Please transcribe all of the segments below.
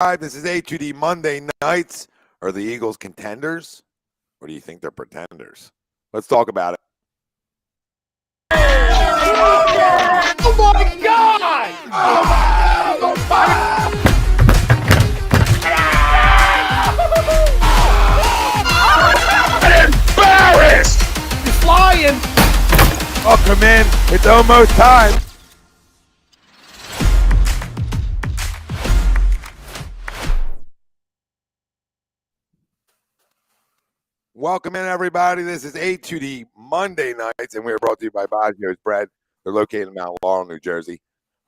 This is A2D Monday nights. Are the Eagles contenders, or do you think they're pretenders? Let's talk about it. Oh my God! Oh my! I'm embarrassed! He's flying! Welcome in. It's almost time. Welcome in, everybody. This is A2D Monday nights, and we're brought to you by Baggio's Bread. They're located in Mount Laurel, New Jersey,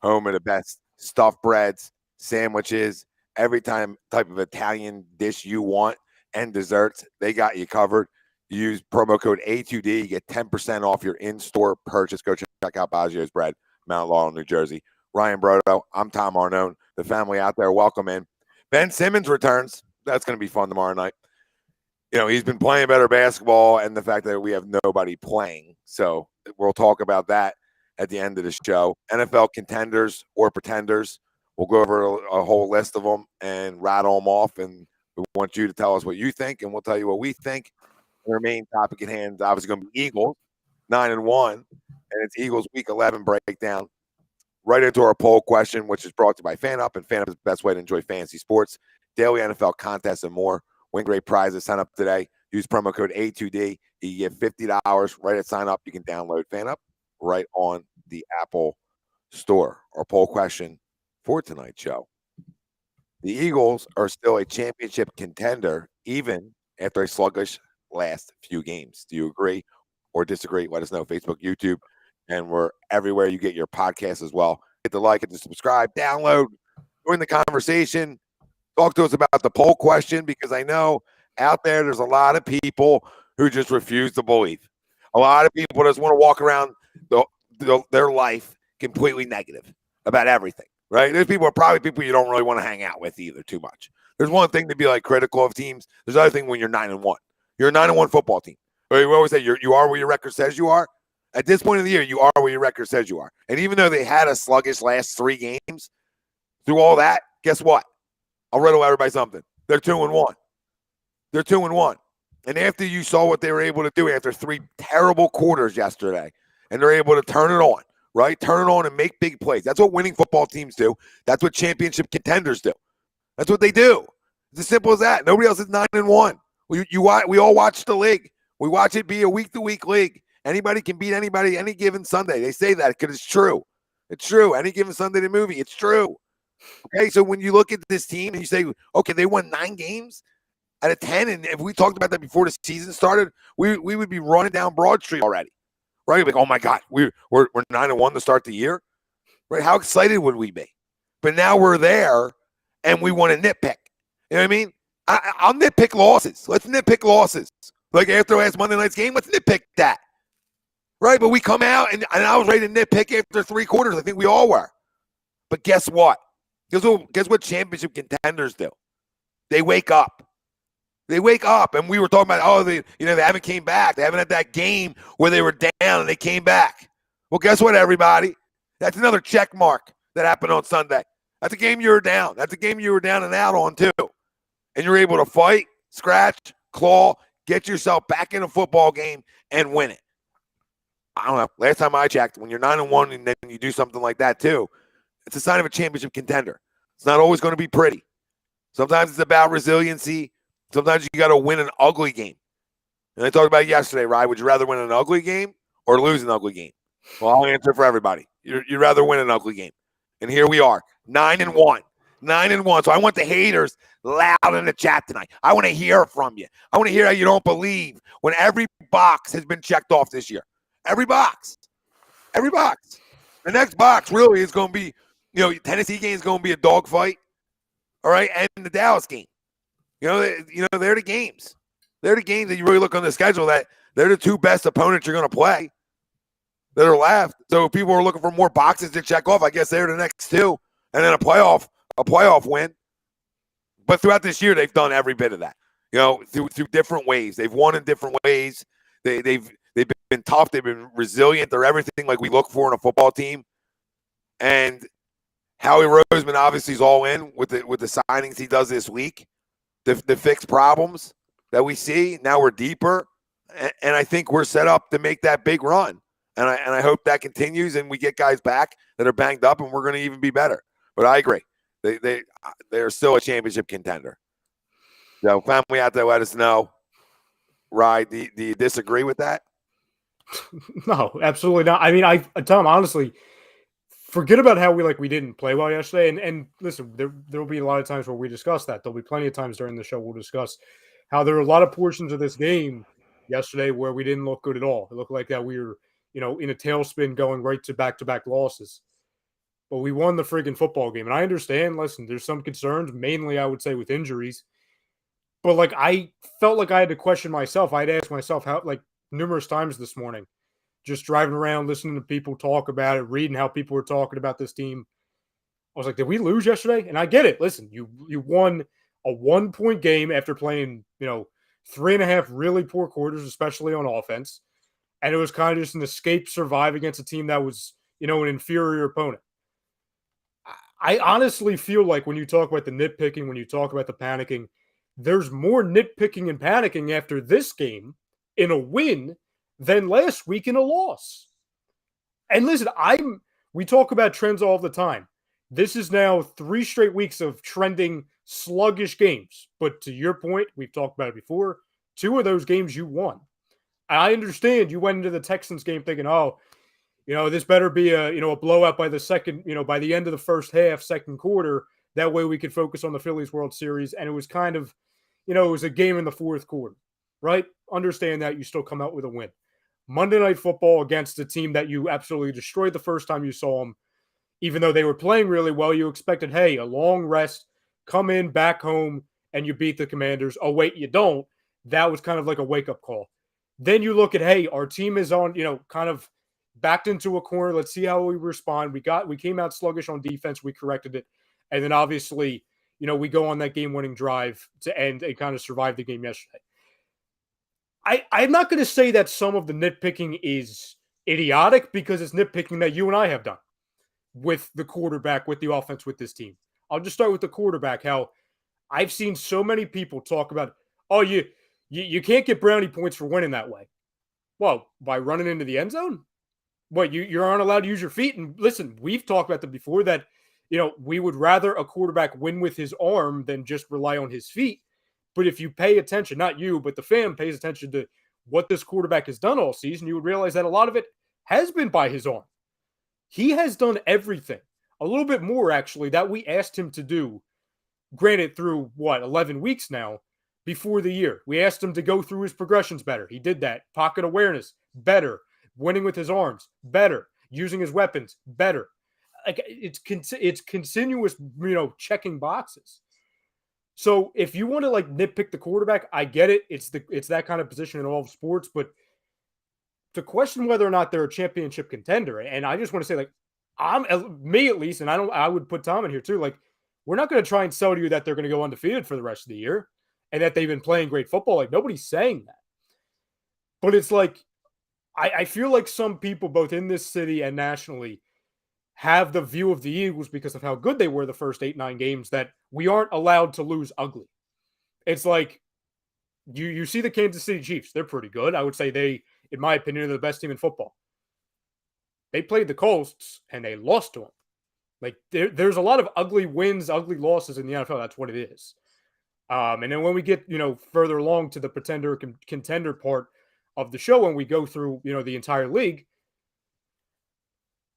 home of the best stuffed breads, sandwiches, every type of Italian dish you want, and desserts. They got you covered. You use promo code A2D, you get 10% off your in-store purchase. Go check out Baggio's Bread, Mount Laurel, New Jersey. Ryan Brodo, I'm Tom Arnone. The family out there, welcome in. Ben Simmons returns. That's going to be fun tomorrow night. You know, he's been playing better basketball and the fact that we have nobody playing. So we'll talk about that at the end of the show. NFL contenders or pretenders. We'll go over a whole list of them and rattle them off. And we want you to tell us what you think, and we'll tell you what we think. Our main topic at hand is obviously going to be Eagles, 9-1. And it's Eagles Week 11 breakdown. Right into our poll question, which is brought to you by FanUp. And FanUp is the best way to enjoy fantasy sports, daily NFL contests, and more. Win great prizes. Sign up today. Use promo code A2D. You get $50 right at sign up. You can download FanUp right on the Apple Store. Our poll question for tonight's show. The Eagles are still a championship contender even after a sluggish last few games. Do you agree or disagree? Let us know. Facebook, YouTube, and we're everywhere you get your podcasts as well. Hit the like, hit the subscribe, download, join the conversation. Talk to us about the poll question, because I know out there's a lot of people who just refuse to believe. A lot of people just want to walk around their life completely negative about everything, right? There's probably people you don't really want to hang out with either too much. There's one thing to be like critical of teams. There's another thing when you're 9-1. You're a 9-1 football team. We always say you are where your record says you are. At this point of the year, you are where your record says you are. And even though they had a sluggish last 3 games, through all that, guess what? I'll riddle everybody something. They're 2-1. They're 2-1. And after you saw what they were able to do after 3 terrible quarters yesterday, and they're able to turn it on, right? Turn it on and make big plays. That's what winning football teams do. That's what championship contenders do. That's what they do. It's as simple as that. Nobody else is 9-1. We all watch the league. We watch it be a week-to-week league. Anybody can beat anybody any given Sunday. They say that because it's true. It's true. Any given Sunday, the movie, it's true. Okay, so when you look at this team and you say, okay, they won 9 games out of 10, and if we talked about that before the season started, we would be running down Broad Street already, right? Like, oh my God, we're 9-1 to start the year, right? How excited would we be? But now we're there, and we want to nitpick. You know what I mean? I'll nitpick losses. Let's nitpick losses. Like after last Monday night's game, let's nitpick that, right? But we come out, and I was ready to nitpick after 3 quarters. I think we all were. But guess what? Guess what championship contenders do? They wake up. They wake up, and we were talking about, they haven't came back. They haven't had that game where they were down and they came back. Well, guess what, everybody? That's another check mark that happened on Sunday. That's a game you were down. That's a game you were down and out on too. And you're able to fight, scratch, claw, get yourself back in a football game and win it. I don't know. Last time I checked, when you're 9-1 and then you do something like that too, it's a sign of a championship contender. It's not always going to be pretty. Sometimes it's about resiliency. Sometimes you got to win an ugly game. And I talked about it yesterday, right? Would you rather win an ugly game or lose an ugly game? Well, I'll answer for everybody. You'd rather win an ugly game. And here we are, 9-1. 9-1. So I want the haters loud in the chat tonight. I want to hear from you. I want to hear how you don't believe when every box has been checked off this year. Every box. Every box. The next box really is going to be, Tennessee game is going to be a dogfight, all right, and the Dallas game. They're the games. They're the games that you really look on the schedule that they're the 2 best opponents you're going to play that are left. So if people are looking for more boxes to check off, I guess they're the next 2, and then a playoff win. But throughout this year, they've done every bit of that. Through different ways. They've won in different ways. They've been tough. They've been resilient. They're everything like we look for in a football team. And Howie Roseman obviously is all in with the signings he does this week to fix problems that we see. Now we're deeper, and I think we're set up to make that big run. And I hope that continues, and we get guys back that are banged up, and we're going to even be better. But I agree, they're still a championship contender. So, family out there, let us know. Right? Do you disagree with that? No, absolutely not. I mean, Tom, honestly, forget about how we didn't play well yesterday. And listen, there will be a lot of times where we discuss that. There'll be plenty of times during the show we'll discuss how there are a lot of portions of this game yesterday where we didn't look good at all. It looked like that we were, in a tailspin going right to back-to-back losses. But we won the friggin' football game. And I understand, listen, there's some concerns, mainly I would say with injuries. But I felt like I had to question myself. I had asked myself how, numerous times this morning, just driving around, listening to people talk about it, reading how people were talking about this team. I was like, did we lose yesterday? And I get it. Listen, you won a 1-point game after playing, 3.5 really poor quarters, especially on offense. And it was kind of just an escape survive against a team that was, an inferior opponent. I honestly feel like when you talk about the nitpicking, when you talk about the panicking, there's more nitpicking and panicking after this game in a win than last week in a loss. And listen, we talk about trends all the time. This is now 3 straight weeks of trending sluggish games. But to your point, we've talked about it before, 2 of those games you won. I understand you went into the Texans game thinking, this better be a blowout by the second, by the end of the first half, second quarter. That way we could focus on the Phillies World Series. And it was kind of, it was a game in the fourth quarter, right? Understand that you still come out with a win. Monday Night Football against a team that you absolutely destroyed the first time you saw them, even though they were playing really well, you expected, hey, a long rest, come in, back home, and you beat the Commanders. Oh, wait, you don't. That was kind of like a wake-up call. Then you look at, hey, our team is on, kind of backed into a corner. Let's see how we respond. We came out sluggish on defense. We corrected it. And then obviously, we go on that game-winning drive to end and kind of survive the game yesterday. I'm not going to say that some of the nitpicking is idiotic because it's nitpicking that you and I have done with the quarterback, with the offense, with this team. I'll just start with the quarterback, how I've seen so many people talk about, you can't get brownie points for winning that way. Well, by running into the end zone? What, you aren't allowed to use your feet? And listen, we've talked about that before that, we would rather a quarterback win with his arm than just rely on his feet. But if you pay attention, not you, but the fan pays attention to what this quarterback has done all season, you would realize that a lot of it has been by his arm. He has done everything, a little bit more actually, that we asked him to do, granted through, 11 weeks now, before the year. We asked him to go through his progressions better. He did that. Pocket awareness, better. Winning with his arms, better. Using his weapons, better. It's continuous, checking boxes. So if you want to nitpick the quarterback, I get it. It's that kind of position in all of sports, but to question whether or not they're a championship contender, and I just want to say, me at least, and I would put Tom in here too. We're not going to try and sell to you that they're going to go undefeated for the rest of the year and that they've been playing great football. Nobody's saying that, but it's I feel like some people, both in this city and nationally, have the view of the Eagles because of how good they were the first 8-9 games that we aren't allowed to lose ugly. It's you see the Kansas City Chiefs. They're pretty good. I would say they, in my opinion, are the best team in football. They played the Colts and they lost to them. There's a lot of ugly wins, ugly losses in the NFL. That's what it is. And then when we get, further along to the contender part of the show, when we go through, the entire league,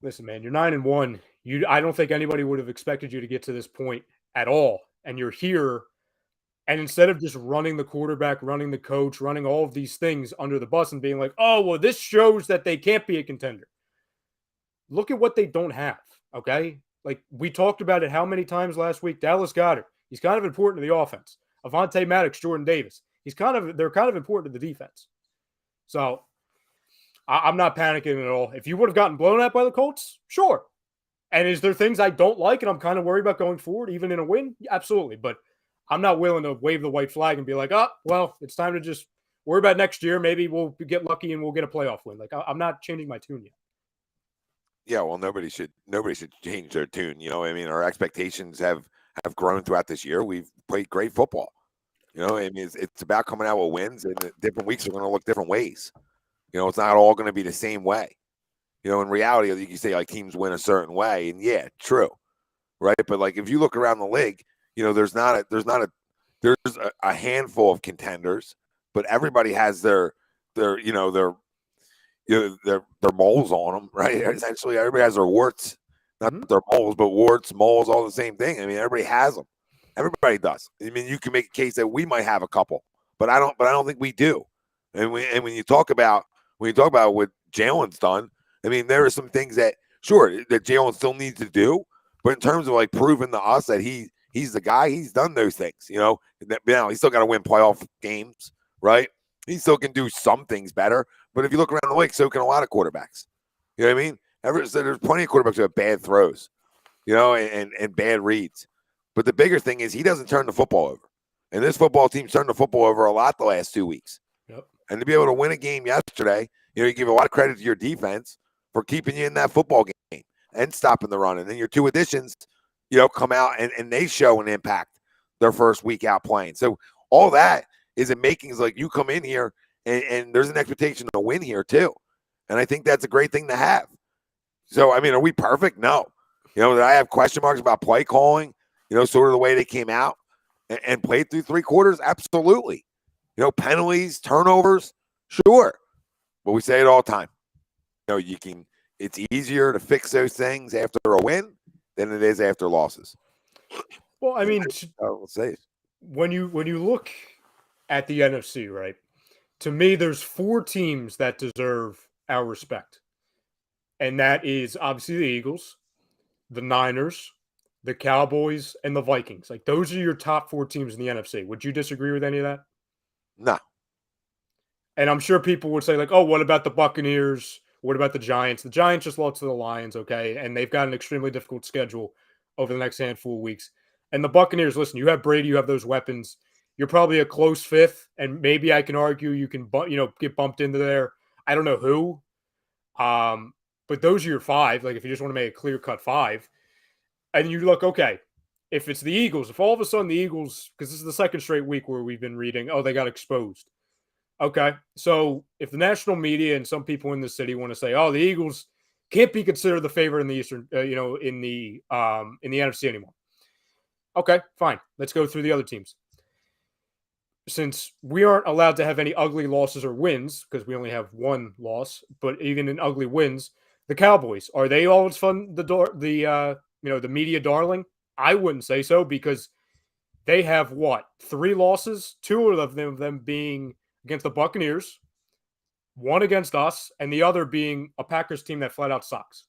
listen, man, you're 9-1. I don't think anybody would have expected you to get to this point at all. And you're here. And instead of just running the quarterback, running the coach, running all of these things under the bus and being like, oh, well, this shows that they can't be a contender. Look at what they don't have. Okay. We talked about it how many times last week? Dallas Goedert. He's kind of important to the offense. Avonte Maddox, Jordan Davis. They're kind of important to the defense. So I'm not panicking at all. If you would have gotten blown out by the Colts, sure. And is there things I don't like and I'm kind of worried about going forward, even in a win? Absolutely. But I'm not willing to wave the white flag and be like, oh, well, it's time to just worry about next year. Maybe we'll get lucky and we'll get a playoff win. I'm not changing my tune yet. Yeah, well, nobody should change their tune. You know what I mean? Our expectations have grown throughout this year. We've played great football. You know, I mean, it's about coming out with wins, and different weeks are going to look different ways. You know, it's not all going to be the same way. You know, in reality, you can say like teams win a certain way, and yeah, true, right? But like if you look around the league, you know, there's a handful of contenders, but everybody has their moles on them, right? Essentially, everybody has their warts, not their moles, but warts, moles, all the same thing. I mean, everybody has them. Everybody does. I mean, you can make a case that we might have a couple, but I don't think we do. And when you talk about what Jalen's done, I mean, there are some things that Jalen still needs to do, but in terms of like proving to us that he's the guy, he's done those things. You know, now he's still got to win playoff games, right? He still can do some things better. But if you look around the league, so can a lot of quarterbacks. You know what I mean? So there's plenty of quarterbacks who have bad throws, you know, and bad reads. But the bigger thing is he doesn't turn the football over. And this football team's turned the football over a lot the last 2 weeks. Yep. And to be able to win a game yesterday, you know, you give a lot of credit to your defense for keeping you in that football game and stopping the run. And then your two additions, you know, come out and they show an impact their first week out playing. So all that is it making like you come in here and there's an expectation to win here too. And I think that's a great thing to have. So, I mean, are we perfect? No. You know, I have question marks about play calling, you know, sort of the way they came out and played through 3 quarters. Absolutely. You know, penalties, turnovers, sure. But we say it all the time. You know, it's easier to fix those things after a win than it is after losses. Well, I mean, I'll say it. When you look at the NFC, right? To me, there's 4 teams that deserve our respect. And that is obviously the Eagles, the Niners, the Cowboys, and the Vikings. Like, those are your top 4 teams in the NFC. Would you disagree with any of that? No. And I'm sure people would say, like, oh, what about the Buccaneers? What about the Giants? The Giants just lost to the Lions, okay? And they've got an extremely difficult schedule over the next handful of weeks. And the Buccaneers, listen, you have Brady, you have those weapons. You're probably a close 5th, and maybe I can argue you can, get bumped into there. I don't know who. But those are your 5. Like, if you just want to make a clear-cut 5. And you look, okay, if it's the Eagles, if all of a sudden the Eagles, because this is the second straight week where we've been reading, oh, they got exposed. Okay, so if the national media and some people in the city want to say, oh, the Eagles can't be considered the favorite in the Eastern, in the NFC anymore. Okay, fine. Let's go through the other teams. Since we aren't allowed to have any ugly losses or wins, because we only have 1 loss, but even in ugly wins, the Cowboys, are they always fun? The media darling? I wouldn't say so, because they have 3 losses, 2 of them being against the Buccaneers, 1 against us, and the other being a Packers team that flat out sucks.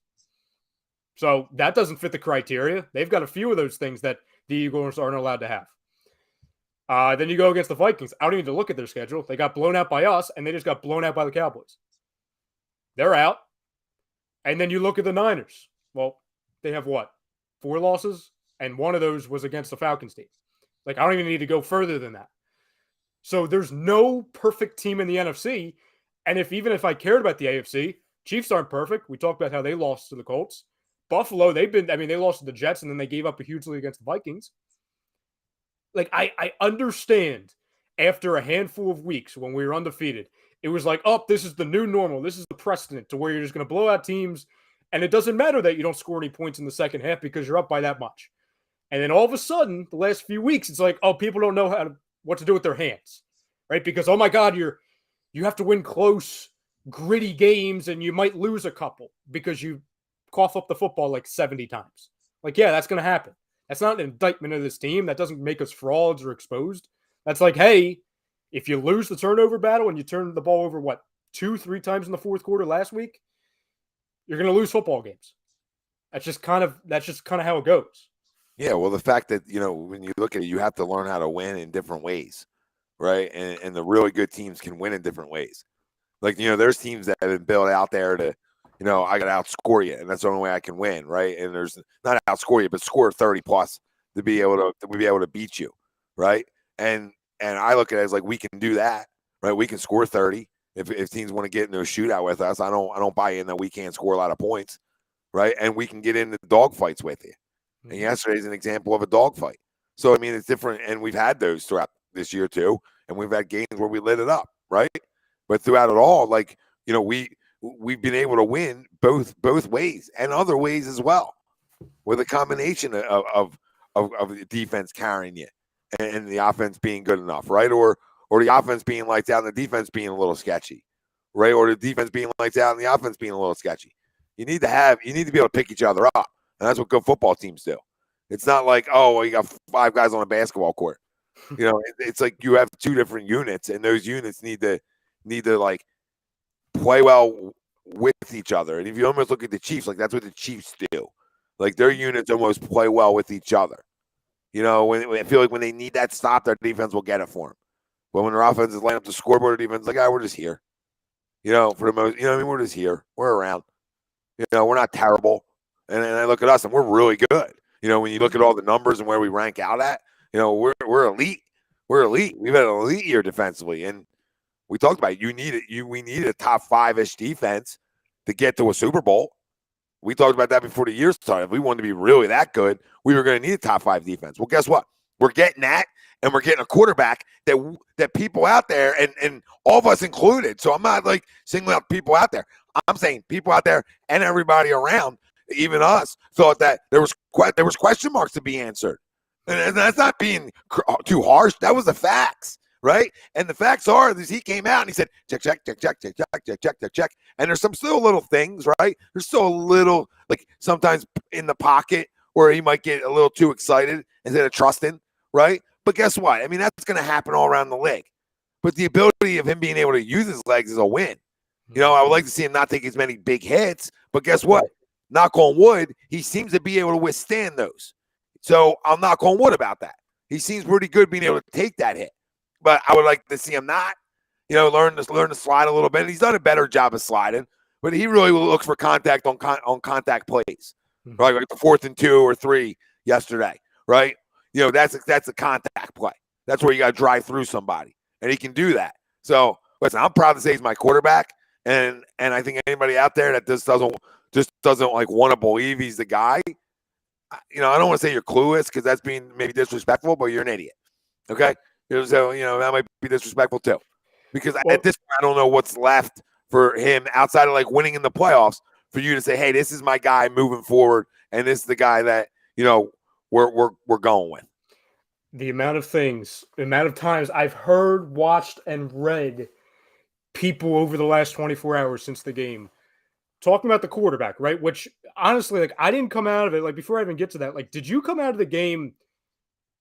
So that doesn't fit the criteria. They've got a few of those things that the Eagles aren't allowed to have. Then you go against the Vikings. I don't need to look at their schedule. They got blown out by us, and they just got blown out by the Cowboys. They're out. And then you look at the Niners. Well, they have 4 losses? And 1 of those was against the Falcons team. Like, I don't even need to go further than that. So there's no perfect team in the NFC. And even if I cared about the AFC, Chiefs aren't perfect. We talked about how they lost to the Colts. Buffalo, they lost to the Jets, and then they gave up a huge lead against the Vikings. Like, I understand after a handful of weeks when we were undefeated, it was like, oh, this is the new normal. This is the precedent to where you're just going to blow out teams. And it doesn't matter that you don't score any points in the second half because you're up by that much. And then all of a sudden, the last few weeks, it's like, oh, people don't know what to do with their hands, right? Because, oh my God, you have to win close, gritty games, and you might lose a couple because you cough up the football like 70 times. Like, yeah, that's going to happen. That's not an indictment of this team. That doesn't make us frauds or exposed. That's like, hey, if you lose the turnover battle and you turn the ball over, 2-3 times in the fourth quarter last week, you're going to lose football games. That's just kind of how it goes. Yeah, well, the fact that, when you look at it, you have to learn how to win in different ways, right? And the really good teams can win in different ways. Like, there's teams that have been built out there to, I got to outscore you, and that's the only way I can win, right? And there's not outscore you, but score 30 plus to be able to beat you, right? And I look at it as like we can do that, right? We can score 30 if teams want to get into a shootout with us. I don't buy in that we can't score a lot of points, right? And we can get into dogfights with you. And yesterday's an example of a dogfight. So, I mean, it's different. And we've had those throughout this year, too. And we've had games where we lit it up, right? But throughout it all, like, we've been able to win both ways and other ways as well, with a combination of the defense carrying you and the offense being good enough, right? Or the offense being lights out and the defense being a little sketchy, right? Or the defense being lights out and the offense being a little sketchy. You need to be able to pick each other up. And that's what good football teams do. It's not like, oh, well, you got 5 guys on a basketball court. It's like you have 2 different units, and those units need to like play well with each other. And if you almost look at the Chiefs, like that's what the Chiefs do. Like their units almost play well with each other. When I feel like when they need that stop, their defense will get it for them. But when their offense is lining up the scoreboard, their defense is like, we're just here. For the most, we're just here. We're around. We're not terrible. And I look at us, and we're really good. When you look at all the numbers and where we rank out at, we're elite. We're elite. We've had an elite year defensively, and we talked about it. We needed a top 5-ish defense to get to a Super Bowl. We talked about that before the year started. If we wanted to be really that good, we were going to need a top 5 defense. Well, guess what? We're getting that, and we're getting a quarterback that people out there, and all of us included. So I'm not like singling out people out there. I'm saying people out there and everybody around, even us, thought that there was question marks to be answered. And that's not being too harsh. That was the facts, right? And the facts are that he came out and he said, check, check, check, check, check, check, check, check, check, check. And there's still little things, right? There's still a little, like sometimes in the pocket where he might get a little too excited instead of trusting, right? But guess what? I mean, that's going to happen all around the league. But the ability of him being able to use his legs is a win. I would like to see him not take as many big hits. But guess what? Knock on wood, he seems to be able to withstand those. So I'll knock on wood about that. He seems pretty good being able to take that hit. But I would like to see him not, learn to slide a little bit. He's done a better job of sliding, but he really will look for contact on contact plays, right? Like the 4th and 2 or 3 yesterday, right? That's a contact play. That's where you got to drive through somebody, and he can do that. So listen, I'm proud to say he's my quarterback, and I think anybody out there that just doesn't like want to believe he's the guy. I don't want to say you're clueless because that's being maybe disrespectful, but you're an idiot. Okay. So, that might be disrespectful too, because at this point, I don't know what's left for him outside of like winning in the playoffs for you to say, hey, this is my guy moving forward. And this is the guy that, we're going with. The amount of times I've heard, watched, and read people over the last 24 hours since the game talking about the quarterback, right? Which honestly, like I didn't come out of it, like before I even get to that, like, did you come out of the game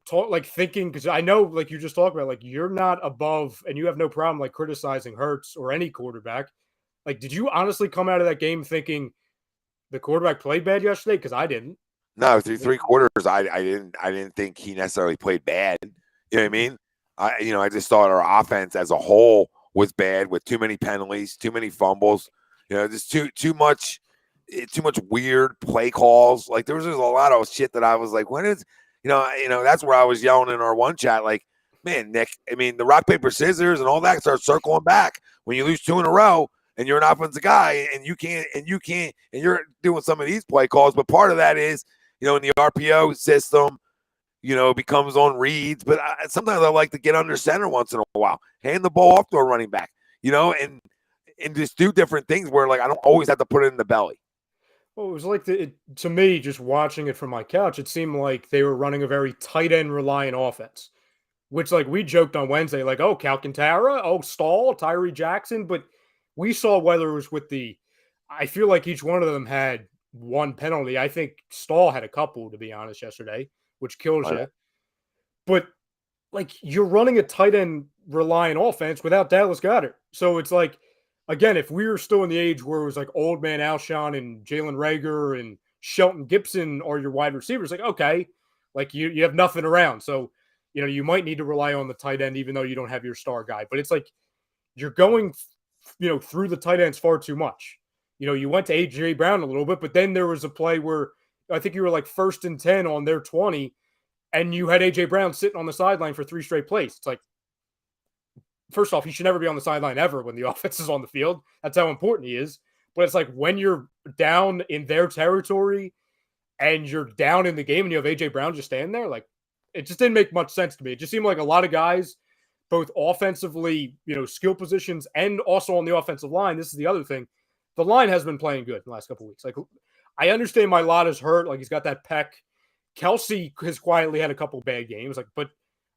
thinking, because I know like you just talked about, like you're not above and you have no problem like criticizing Hurts or any quarterback. Like, did you honestly come out of that game thinking the quarterback played bad yesterday? Because I didn't. No, through 3 quarters, I didn't think he necessarily played bad. You know what I mean? I just thought our offense as a whole was bad with too many penalties, too many fumbles. Just too much weird play calls. Like there was just a lot of shit that I was like, when is, that's where I was yelling in our one chat, like, man, Nick, I mean, the rock, paper, scissors and all that starts circling back when you lose 2 in a row and you're an offensive guy and you're doing some of these play calls. But part of that is, in the RPO system, it becomes on reads. But sometimes I like to get under center once in a while, hand the ball off to a running back, and just do different things where like I don't always have to put it in the belly. Well, it was like to me, just watching it from my couch, it seemed like they were running a very tight end reliant offense, which like we joked on Wednesday, like, oh, Calcantara, oh, Stahl, Tyree Jackson. But we saw whether it was with I feel like each one of them had one penalty. I think Stahl had a couple, to be honest, yesterday, which kills you. But like you're running a tight end reliant offense without Dallas Goedert. So it's like, again, if we were still in the age where it was like old man Alshon and Jalen Reagor and Shelton Gibson are your wide receivers, like, okay, like you have nothing around. So, you might need to rely on the tight end, even though you don't have your star guy. But it's like you're going, through the tight ends far too much. You went to A.J. Brown a little bit, but then there was a play where I think you were like 1st and 10 on their 20, and you had A.J. Brown sitting on the sideline for 3 straight plays. It's like, first off, he should never be on the sideline ever when the offense is on the field. That's how important he is. But it's like when you're down in their territory and you're down in the game and you have A.J. Brown just standing there, like it just didn't make much sense to me. It just seemed like a lot of guys, both offensively, skill positions and also on the offensive line. This is the other thing. The line has been playing good in the last couple of weeks. Like I understand Mailata's hurt. Like he's got that pec. Kelsey has quietly had a couple bad games. Like, but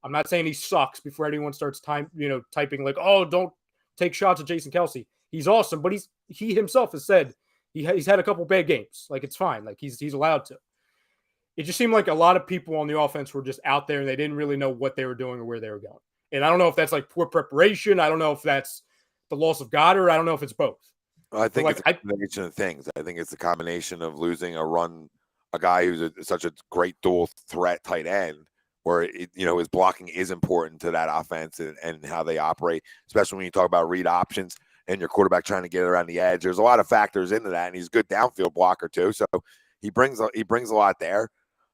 I'm not saying he sucks before anyone starts typing like, oh, don't take shots at Jason Kelsey. He's awesome, but he himself has said he's had a couple bad games. Like it's fine. Like he's allowed to. It just seemed like a lot of people on the offense were just out there and they didn't really know what they were doing or where they were going. And I don't know if that's like poor preparation. I don't know if that's the loss of Goddard. I don't know if it's both. Well, I think it's a combination of things. I think it's a combination of losing a guy who's such a great dual threat tight end, where his blocking is important to that offense and how they operate, especially when you talk about read options and your quarterback trying to get around the edge. There's a lot of factors into that, and he's a good downfield blocker too. So he brings a lot there.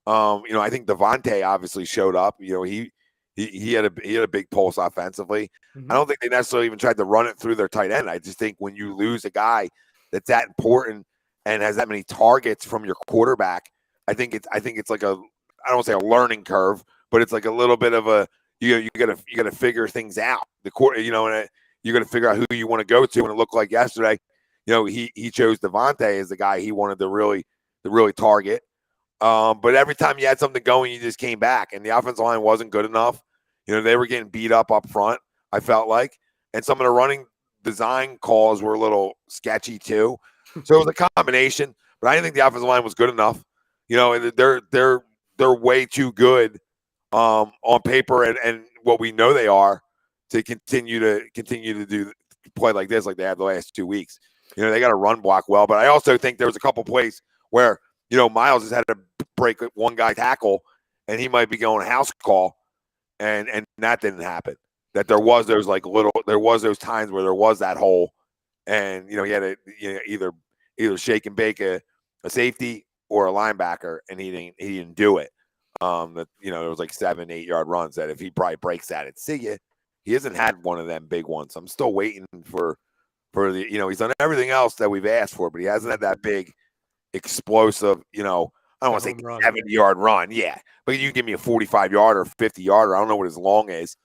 I think DeVonta obviously showed up. He had a big pulse offensively. Mm-hmm. I don't think they necessarily even tried to run it through their tight end. I just think when you lose a guy that's that important and has that many targets from your quarterback, I think it's like I don't want to say a learning curve, but it's like a little bit of a you gotta figure things out. And you gotta figure out who you want to go to. And it looked like yesterday, he chose DeVonta as the guy he wanted to really target. But every time you had something going, you just came back, and the offensive line wasn't good enough. They were getting beat up front, I felt like, and some of the running design calls were a little sketchy too. So it was a combination, but I didn't think the offensive line was good enough. They're way too good on paper and what we know they are to continue to play like this, like they have the last 2 weeks. They got to run block well, but I also think there was a couple plays where Miles has had to break one guy tackle, and he might be going house call, and that didn't happen. That there was those times where there was that hole, and he had to either shake and bake a safety or a linebacker, and he didn't do it. There was like 7-8 yard runs that if he probably breaks that, it'd see you. He hasn't had one of them big ones. I'm still waiting for the he's done everything else that we've asked for, but he hasn't had that big explosive, I don't want to say 70-yard run. Yeah. But you give me a 45-yard or 50-yarder. I don't know what his long is,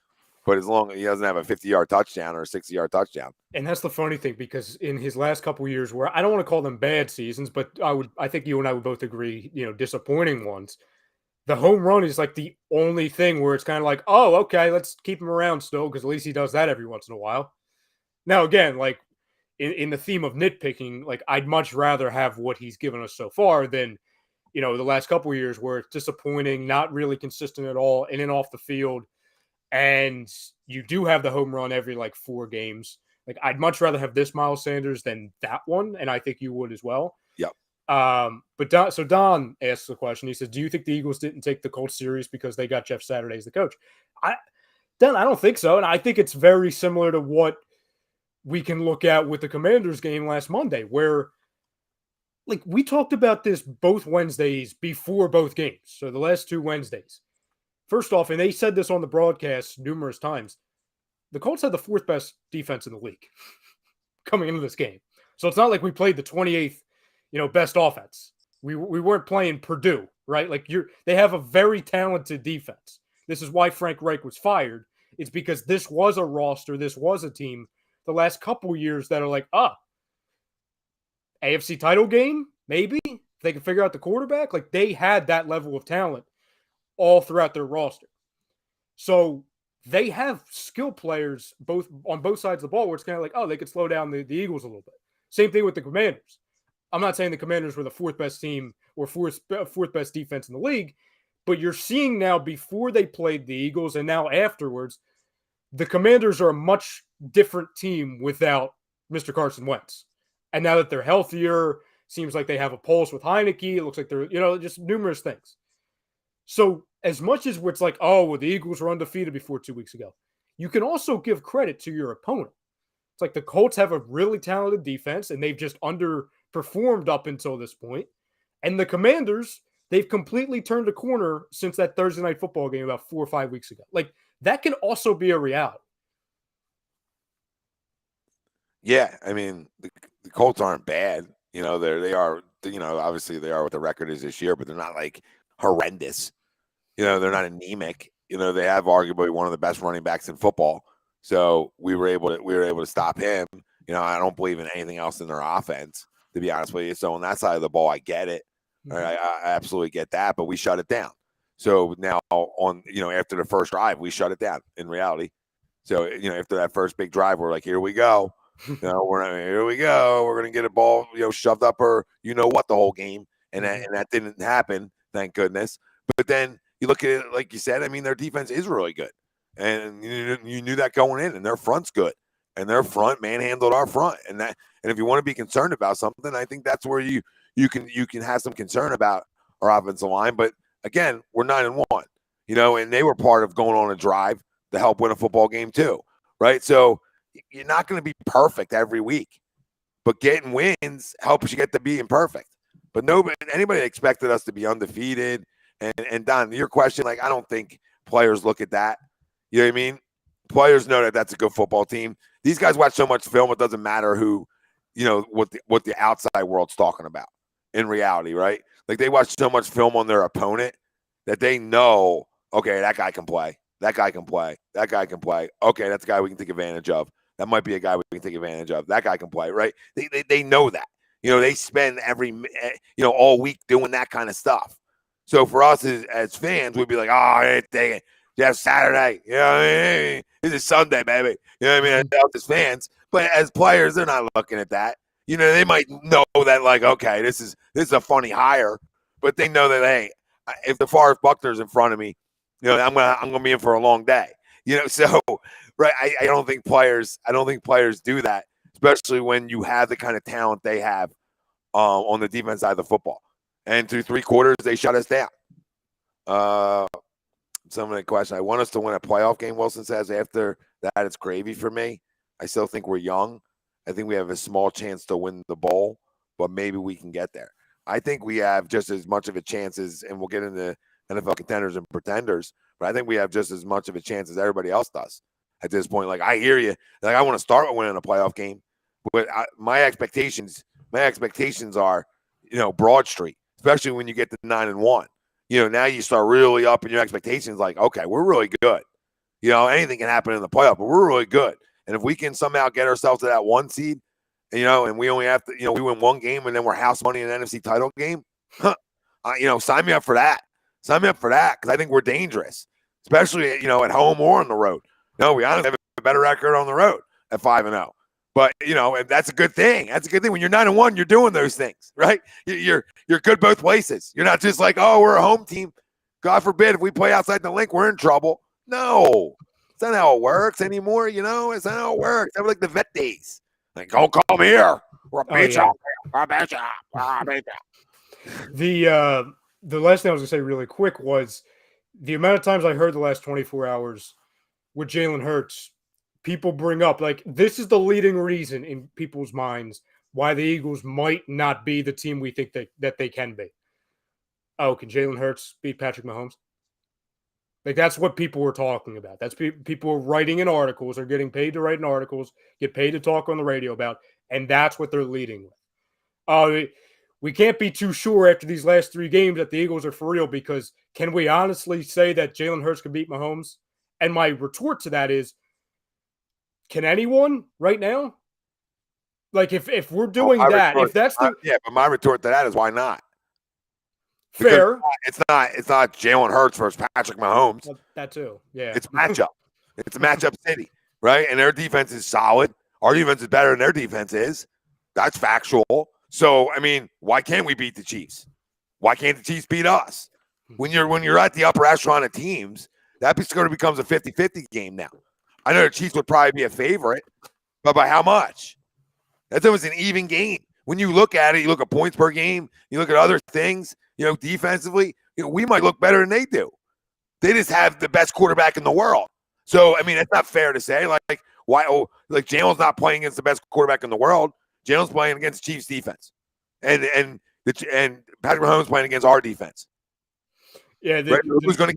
but as long as he doesn't have a 50-yard touchdown or a 60-yard touchdown. And that's the funny thing, because in his last couple of years, where I don't want to call them bad seasons, but I think you and I would both agree, disappointing ones. The home run is like the only thing where it's kind of like, oh, okay, let's keep him around still, because at least he does that every once in a while. Now, again, like, in the theme of nitpicking, like I'd much rather have what he's given us so far than, the last couple of years where it's disappointing, not really consistent at all, in and off the field. And you do have the home run every like 4 games. Like I'd much rather have this Miles Sanders than that one. And I think you would as well. Yep. But Don asks the question. He says, do you think the Eagles didn't take the Colts serious because they got Jeff Saturday as the coach? I don't think so. And I think it's very similar to what we can look at with the Commanders game last Monday, where like we talked about this both Wednesdays before both games. So the last 2 Wednesdays. First off, and they said this on the broadcast numerous times, the Colts had the 4th best defense in the league coming into this game. So it's not like we played the 28th, best offense. We weren't playing Purdue, right? Like they have a very talented defense. This is why Frank Reich was fired. It's because this was a roster, this was a team the last couple years that are like, AFC title game, maybe, if they can figure out the quarterback. Like they had that level of talent all throughout their roster. So they have skill players on both sides of the ball where it's kind of like, they could slow down the Eagles a little bit. Same thing with the Commanders. I'm not saying the Commanders were the 4th best team or fourth best defense in the league, but you're seeing now before they played the Eagles and now afterwards, the Commanders are a much different team without Mr. Carson Wentz. And now that they're healthier, seems like they have a pulse with Heineke. It looks like they're, just numerous things. So as much as it's like, the Eagles were undefeated before 2 weeks ago, you can also give credit to your opponent. It's like the Colts have a really talented defense, and they've just underperformed up until this point. And the Commanders, they've completely turned a corner since that Thursday night football game about 4 or 5 weeks ago. Like, that can also be a reality. Yeah, I mean, the the Colts aren't bad. You know, they are. You know, obviously they are what the record is this year, but they're not like horrendous. You know, they're not anemic. You know, they have arguably one of the best running backs in football. So we were able to stop him. You know, I don't believe in anything else in their offense, to be honest with you. So on that side of the ball, I get it. I absolutely get that, but we shut it down. So now after the first drive, we shut it down in reality. So, after that first big drive, we're like, here we go. Here we go. We're going to get a ball, shoved up her, the whole game. And that didn't happen, thank goodness. But then you look at it, like you said, I mean, their defense is really good. And you knew that going in, and their front's good. And their front manhandled our front. And if you want to be concerned about something, I think that's where you can have some concern about our offensive line. But again, we're 9-1, and they were part of going on a drive to help win a football game too, right? So you're not going to be perfect every week, but getting wins helps you get to being perfect. But anybody expected us to be undefeated. And Don, your question, like, I don't think players look at that. You know what I mean? Players know that that's a good football team. These guys watch so much film, it doesn't matter who, what the outside world's talking about in reality, right? Like, they watch so much film on their opponent that they know, okay, that guy can play. That guy can play. That guy can play. Okay, that's a guy we can take advantage of. That might be a guy we can take advantage of. That guy can play, right? They know that. They spend all week doing that kind of stuff. So for us as fans, we'd be like, oh, dang it. Yeah, Saturday. This is Sunday, baby. You know what I mean? As fans. But as players, they're not looking at that. They might know that, like, okay, this is a funny hire. But they know that, hey, if the Forrest Buckner's in front of me, I'm gonna be in for a long day. So right. I don't think players do that, especially when you have the kind of talent they have on the defense side of the football. And through 3 quarters, they shut us down. Some of the question, I want us to win a playoff game, Wilson says. After that, it's gravy for me. I still think we're young. I think we have a small chance to win the bowl, but maybe we can get there. I think we have just as much of a chance as, and we'll get into NFL contenders and pretenders, but I think we have just as much of a chance as everybody else does at this point. Like, I hear you. Like, I want to start with winning a playoff game, but my expectations are, Broad Street, especially when you get to 9-1. Now you start really upping your expectations. Like, okay, we're really good. Anything can happen in the playoff, but we're really good. And if we can somehow get ourselves to that 1 seed, and we only have to, we win 1 game and then we're house money in an NFC title game, sign me up for that. Sign me up for that, because I think we're dangerous, especially, at home or on the road. No, we honestly have a better record on the road at 5-0. But, and that's a good thing. That's a good thing. When you're 9-1, you're doing those things, right? You're good both places. You're not just like, oh, we're a home team. God forbid if we play outside the link, we're in trouble. No, it's not how it works anymore. It's not how it works. That was like the vet days. Like, don't come here. We'll beat you. I'll beat you. I'll beat you. The last thing I was going to say really quick was the amount of times I heard the last 24 hours with Jalen Hurts, people bring up, like, this is the leading reason in people's minds why the Eagles might not be the team we think that they can be. Oh, can Jalen Hurts beat Patrick Mahomes? Like, that's what people were talking about. That's people are writing in articles, are getting paid to write in articles, get paid to talk on the radio about, and that's what they're leading with. We can't be too sure after these last 3 games that the Eagles are for real, because can we honestly say that Jalen Hurts can beat Mahomes? And my retort to that is, can anyone right now? Like, if we're doing that, if that's the but my retort to that is, why not? Fair. It's not Jalen Hurts versus Patrick Mahomes. That too. Yeah. It's matchup. It's a matchup city, right? And their defense is solid. Our defense is better than their defense is. That's factual. So, I mean, why can't we beat the Chiefs? Why can't the Chiefs beat us? When you're at the upper echelon of teams, that sort of becomes a 50-50 game now. I know the Chiefs would probably be a favorite, but by how much? That's almost an even game. When you look at it, you look at points per game, you look at other things, defensively, we might look better than they do. They just have the best quarterback in the world. So, I mean, it's not fair to say, like, why? Oh, like, Jalen's not playing against the best quarterback in the world. Jalen's playing against Chiefs defense, and Patrick Mahomes playing against our defense. Yeah, Right? Who's going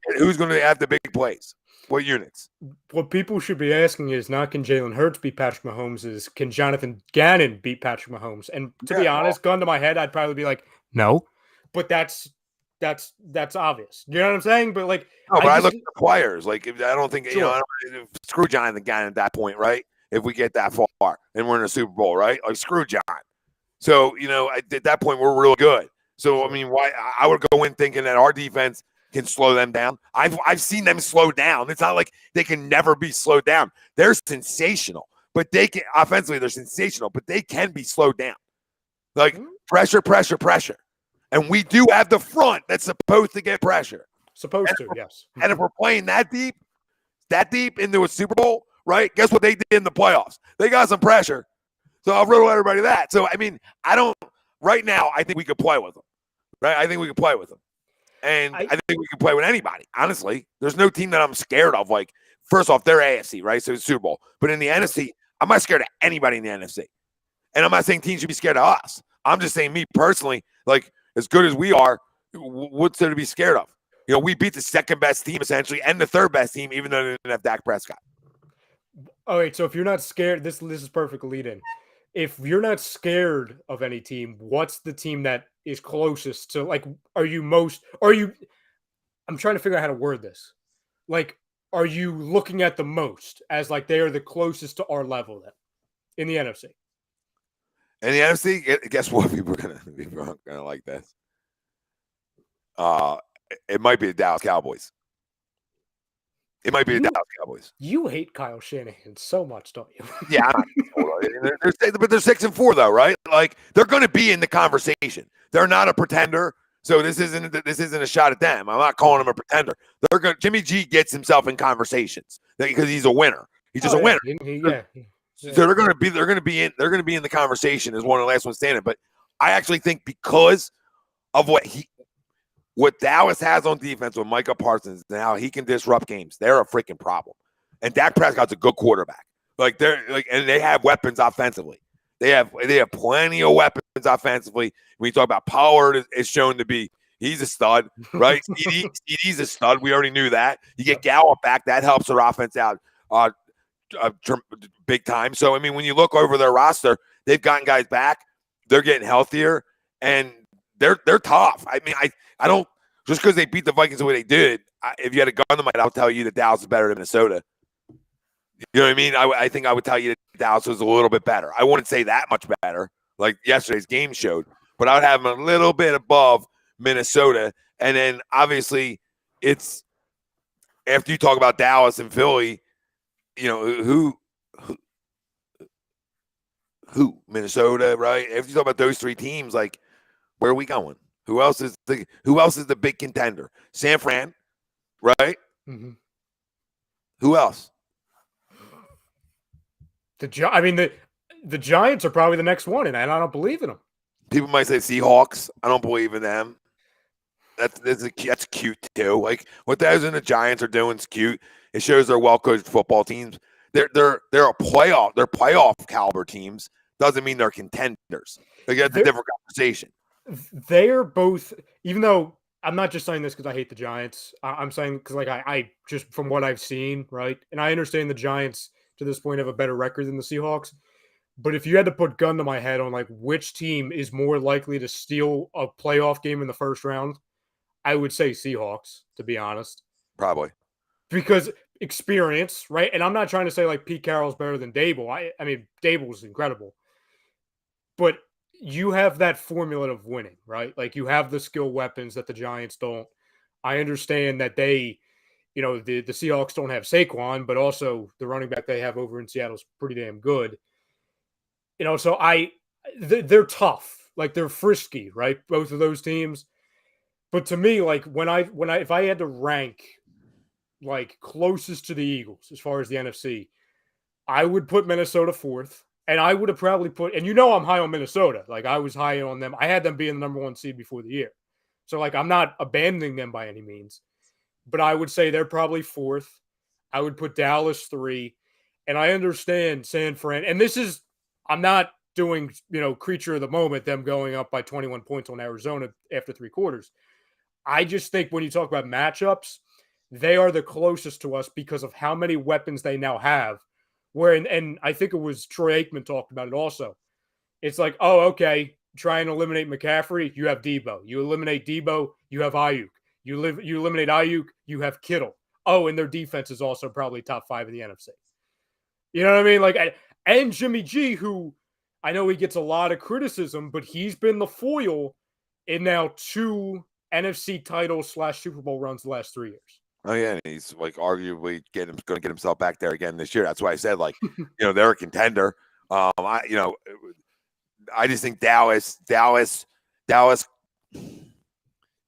to have the big plays? What units? what people should be asking is not can Jalen Hurts beat Patrick Mahomes, is can Jonathan Gannon beat Patrick Mahomes? And to be honest, gun to my head, I'd probably be like, no. But that's obvious. You know what I'm saying? But like, No, but I look at the players. Like, I don't think Sure. screw Jonathan Gannon at that point, right? If we get that far and we're in a Super Bowl, right? Like, screw John. So at that point we're real good. So I mean, why I would go in thinking that our defense can slow them down. I've seen them slow down. It's not like they can never be slowed down. They're sensational, but they can offensively. They're sensational, but they can be slowed down. Like pressure, and we do have the front that's supposed to get pressure. Yes. And if we're playing that deep into a Super Bowl, right? Guess what they did in the playoffs? They got some pressure. So I'll riddle everybody that. So I mean, right now. I think we could play with them. Right? I think we could play with them. And I think we can play with anybody, honestly. There's no team that I'm scared of. Like, first off, they're AFC, right? So it's Super Bowl. But in the NFC, I'm not scared of anybody in the NFC. And I'm not saying teams should be scared of us. I'm just saying me personally, like, as good as we are, what's there to be scared of? We beat the second best team, essentially, and the third best team, even though they didn't have Dak Prescott. All right, so if you're not scared, this is perfect lead in. If you're not scared of any team, what's the team that is closest to, like, I'm trying to figure out how to word this. Like, are you looking at the most as like they are the closest to our level then in the NFC? In the NFC, guess what? People are gonna like this. It might be the Dallas Cowboys. It might be the Dallas Cowboys. You hate Kyle Shanahan so much, don't you? Yeah, but they're 6-4 though, right? Like, they're going to be in the conversation. They're not a pretender, so this isn't a shot at them. I'm not calling them a pretender. Jimmy G gets himself in conversations because he's a winner. He's just a winner. So they're going to be in the conversation as one of the last ones standing. But I actually think because of what Dallas has on defense with Micah Parsons, now he can disrupt games. They're a freaking problem. And Dak Prescott's a good quarterback. And they have weapons offensively. They have plenty of weapons offensively. When you talk about Pollard, it's shown to be he's a stud, right? CD's a stud. We already knew that. You get Gallup back, that helps their offense out big time. So I mean, when you look over their roster, they've gotten guys back. They're getting healthier, and they're tough. I mean, I don't just because they beat the Vikings the way they did. If you had a gun to my head, I'll tell you that Dallas is better than Minnesota. You know what I mean? I think I would tell you that Dallas was a little bit better. I wouldn't say that much better, like yesterday's game showed, but I would have them a little bit above Minnesota. And then obviously, it's after you talk about Dallas and Philly, who Minnesota, right? After you talk about those three teams, like, where are we going? Who else is the big contender? San Fran, right? Mm-hmm. Who else? The Giants are probably the next one, and I don't believe in them. People might say Seahawks. I don't believe in them. That's cute too. Like, what those and the Giants are doing is cute. It shows they're well-coached football teams. They're a playoff. They're playoff caliber teams. Doesn't mean they're contenders. Like, that's a different conversation. They are both, even though I'm not just saying this because I hate the Giants. I'm saying because, like, I just from what I've seen, right? And I understand the Giants to this point have a better record than the Seahawks. But if you had to put gun to my head on, like, which team is more likely to steal a playoff game in the first round, I would say Seahawks, to be honest. Probably. Because experience, right? And I'm not trying to say, like, Pete Carroll's better than Dable. I mean, Dable was incredible. But you have that formula of winning, right? Like, you have the skill weapons that the Giants don't. I understand that they, the Seahawks don't have Saquon, but also the running back they have over in Seattle is pretty damn good. So they're tough. Like, they're frisky, right? Both of those teams. But to me, like, if I had to rank, like, closest to the Eagles as far as the NFC, I would put Minnesota fourth. And I would have probably put, and I'm high on Minnesota. Like, I was high on them. I had them being the number one seed before the year. So, like, I'm not abandoning them by any means. But I would say they're probably fourth. I would put Dallas 3. And I understand San Fran. And this is, I'm not doing, creature of the moment, them going up by 21 points on Arizona after 3 quarters. I just think when you talk about matchups, they are the closest to us because of how many weapons they now have. And I think it was Troy Aikman talked about it also. It's like, oh, okay, try and eliminate McCaffrey, you have Debo. You eliminate Debo, you have Ayuk. You eliminate Ayuk, you have Kittle. Oh, and their defense is also probably top 5 in the NFC. You know what I mean? Like, and Jimmy G, who I know he gets a lot of criticism, but he's been the foil in now 2 NFC titles / Super Bowl runs the last 3 years. Oh yeah, and he's like arguably going to get himself back there again this year. That's why I said they're a contender. I just think Dallas,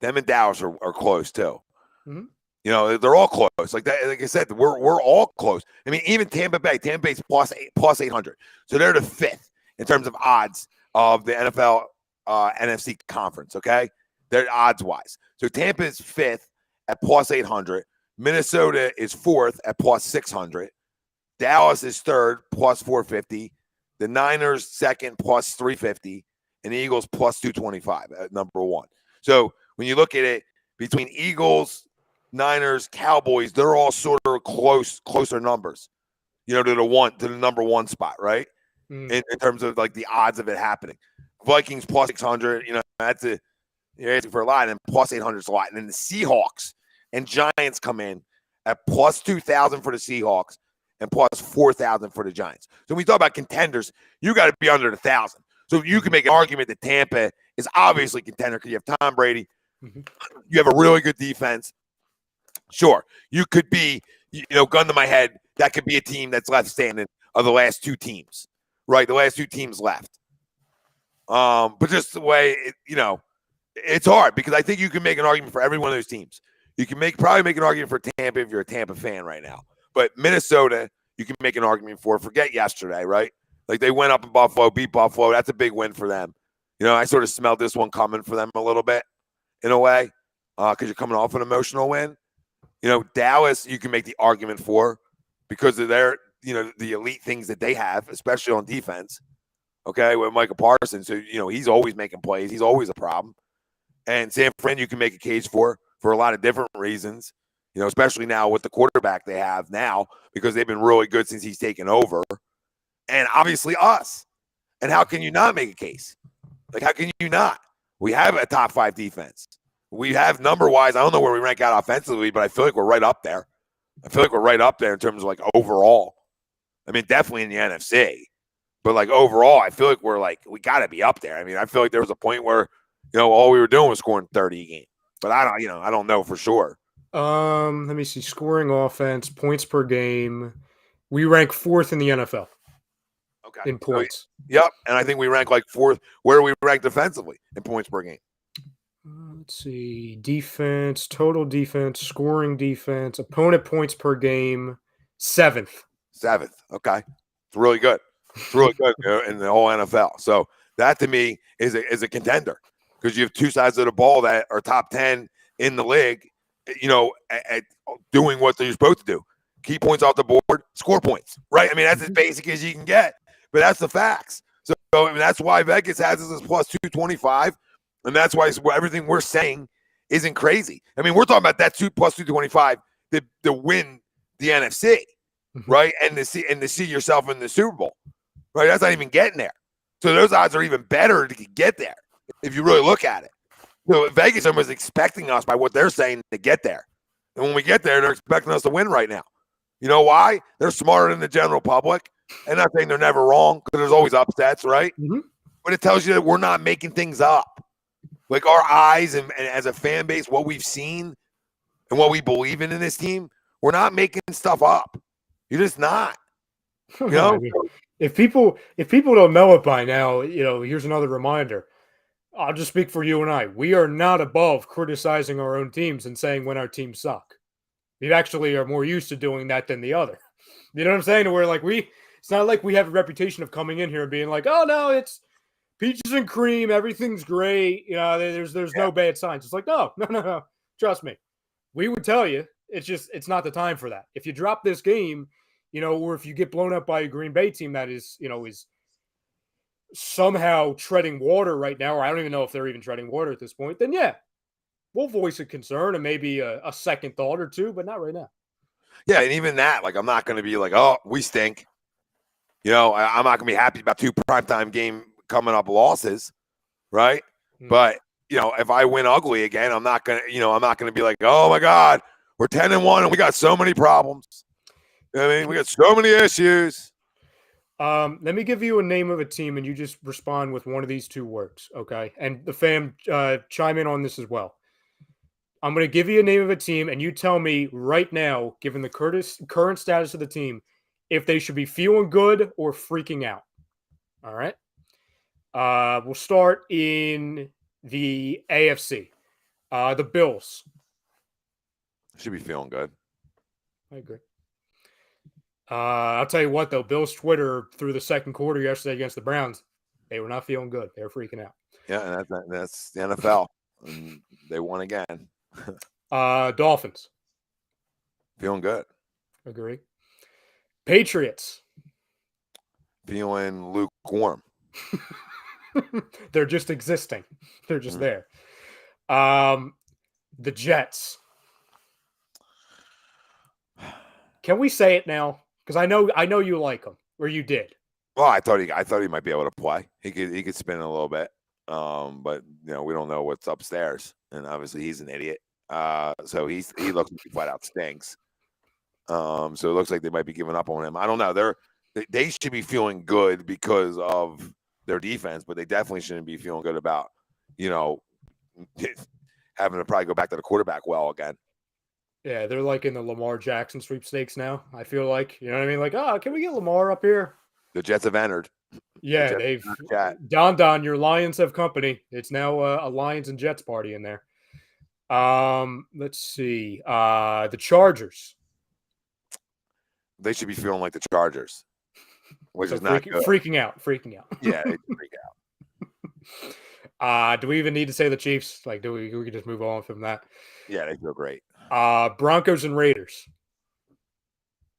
them and Dallas are close too. Mm-hmm. They're all close. Like I said, we're all close. I mean, even Tampa Bay's plus 800, so they're the 5th in terms of odds of the NFL NFC conference. Okay, they're odds wise. So Tampa is 5th at plus 800. Minnesota is 4th at plus 600. Dallas is 3rd plus 450. The Niners 2nd plus 350, and the Eagles plus 225 at number 1. So when you look at it between Eagles, Niners, Cowboys, they're all sort of closer numbers, to the number 1 spot, right? In terms of like the odds of it happening. Vikings plus 600, you're asking for a lot, and plus 800 is a lot. And then the Seahawks and Giants come in at plus 2,000 for the Seahawks and plus 4,000 for the Giants. So when we talk about contenders, you got to be under 1,000. So you can make an argument that Tampa is obviously contender because you have Tom Brady. Mm-hmm. You have a really good defense. Sure, you could be, gun to my head, that could be a team that's left standing of the last 2 teams, right? The last 2 teams left. But just the way, it's hard because I think you can make an argument for every one of those teams. You can probably make an argument for Tampa if you're a Tampa fan right now. But Minnesota, you can make an argument for. Forget yesterday, right? Like they went up in Buffalo, beat Buffalo. That's a big win for them. I sort of smelled this one coming for them a little bit in a way because you're coming off an emotional win. Dallas, you can make the argument for because of their, the elite things that they have, especially on defense. Okay, with Micah Parsons, so he's always making plays. He's always a problem. And San Fran, you can make a case for a lot of different reasons. Especially now with the quarterback they have now because they've been really good since he's taken over. And obviously us. And how can you not make a case? Like, how can you not? We have a top 5 defense. We have number-wise, I don't know where we rank out offensively, but I feel like we're right up there. I feel like we're right up there in terms of, like, overall. I mean, definitely in the NFC. But, like, overall, I feel like we got to be up there. I mean, I feel like there was a point where, all we were doing was scoring 30 a game. But I don't know for sure. Let me see. Scoring offense, points per game. We rank 4th in the NFL. Okay. In points. Yep. And I think we rank like 4th. Where do we rank defensively in points per game? Let's see. Defense, total defense, scoring defense, opponent points per game, 7th. 7th. Okay. It's really good. It's really good in the whole NFL. So that to me is a contender because you have 2 sides of the ball that are top 10 in the league. At doing what they're supposed to do. Keep points off the board, score points, right? I mean, that's as basic as you can get, but that's the facts. So that's why Vegas has us as plus 225, and that's why everything we're saying isn't crazy. I mean, we're talking about that plus 225 to win the NFC, right? And to see yourself in the Super Bowl, right? That's not even getting there. So those odds are even better to get there if you really look at it. So Vegas was expecting us by what they're saying to get there. And when we get there, they're expecting us to win right now. You know why? They're smarter than the general public. And I'm saying they're never wrong because there's always upsets, right? Mm-hmm. But it tells you that we're not making things up. Like our eyes and as a fan base, what we've seen and what we believe in this team, we're not making stuff up. You're just not. If people don't know it by now, here's another reminder. I'll just speak for you and I. We are not above criticizing our own teams and saying when our teams suck. We actually are more used to doing that than the other. You know what I'm saying? Where it's not like we have a reputation of coming in here and being like, oh no, it's peaches and cream, everything's great. There's no bad signs. It's like, no. Trust me. We would tell you, it's not the time for that. If you drop this game, or if you get blown up by a Green Bay team that is somehow treading water right now, or I don't even know if they're even treading water at this point, then yeah, we'll voice a concern and maybe a second thought or two, but not right now. Yeah, and even that, like, I'm not going to be like, oh, we stink. I'm not going to be happy about 2 primetime game coming up losses, right? Mm. But if I win ugly again, I'm not going to be like, oh my God, we're 10-1 and we got so many problems. I mean, we got so many issues. Let me give you a name of a team, and you just respond with one of these 2 words, okay? And the fam, chime in on this as well. I'm going to give you a name of a team, and you tell me right now, given the current status of the team, if they should be feeling good or freaking out. All right? We'll start in the AFC. The Bills. Should be feeling good. I agree. I'll tell you what, though. Bills' Twitter through the second quarter yesterday against the Browns, they were not feeling good. They were freaking out. Yeah, and that's the NFL. And they won again. Dolphins. Feeling good. Agree. Patriots. Feeling lukewarm. They're just existing. They're just there. The Jets. Can we say it now? Because I know you like him, or you did. Well, I thought he might be able to play. He could spin a little bit. But we don't know what's upstairs, and obviously he's an idiot. So he looks like he flat out stinks. So it looks like they might be giving up on him. I don't know. They should be feeling good because of their defense, but they definitely shouldn't be feeling good about having to probably go back to the quarterback well again. Yeah, they're like in the Lamar Jackson sweepstakes now. I feel like, you know what I mean? Like, can we get Lamar up here? The Jets have entered. Yeah, they've Don, your Lions have company. It's now a Lions and Jets party in there. Let's see. The Chargers. They should be feeling like the Chargers, which So is not good. freaking out. Yeah, they freak out. Do we even need to say the Chiefs? Like, we can just move on from that? Yeah, they feel great. Broncos and Raiders.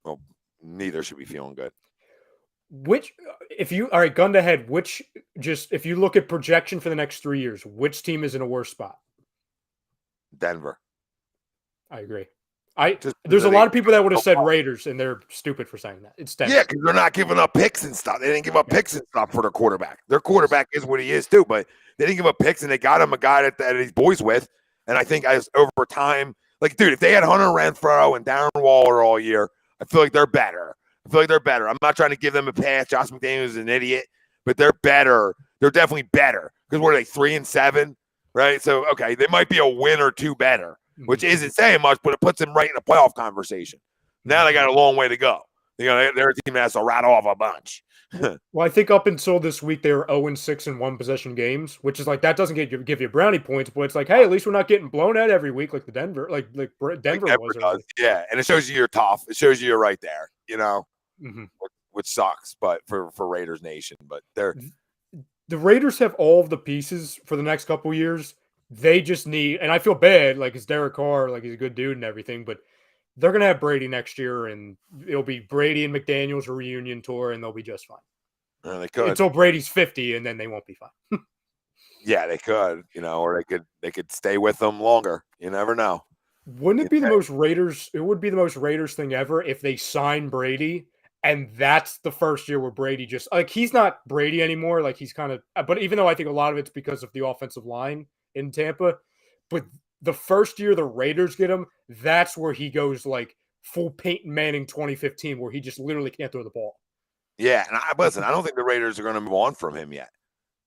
Well, neither should be feeling good. Gun to head, if you look at projection for the next 3 years, which team is in a worse spot? Denver. I agree. There's a lot of people that would have said Raiders, and they're stupid for saying that. It's Denver. Yeah, because they're not giving up picks and stuff. They didn't give up picks and stuff for their quarterback. Their quarterback is what he is too, but they didn't give up picks, and they got him a guy that he's boys with. And I think as over time, like, dude, if they had Hunter Renfrow and Darren Waller all year, I feel like they're better. I'm not trying to give them a pass. Josh McDaniels is an idiot, but they're better. They're definitely better. Because what are they, 3-7? Right? So, okay, they might be a win or 2 better, which isn't saying much, but it puts them right in a playoff conversation. Now they got a long way to go. They're a team that has to rattle off a bunch. Well, I think up until this week, they were 0-6 in one possession games, which is like, that doesn't give you brownie points, but it's like, hey, at least we're not getting blown out every week like Denver Denver was. Yeah, and it shows you you're tough. It shows you you're right there, which sucks, but for Raiders Nation. But the Raiders have all of the pieces for the next couple of years. They just need, and I feel bad, like, it's Derek Carr, like, he's a good dude and everything, but they're going to have Brady next year, and it'll be Brady and McDaniels reunion tour, and they'll be just fine. They could. Until Brady's 50, and then they won't be fine. Yeah, they could, or they could stay with them longer. You never know. Wouldn't it be the most Raiders? It would be the most Raiders thing ever if they sign Brady, and that's the first year where Brady just, like, he's not Brady anymore. Like, he's kind of, but even though I think a lot of it's because of the offensive line in Tampa, but the first year the Raiders get him, that's where he goes like full Peyton Manning 2015, where he just literally can't throw the ball. Yeah, and I don't think the Raiders are going to move on from him yet,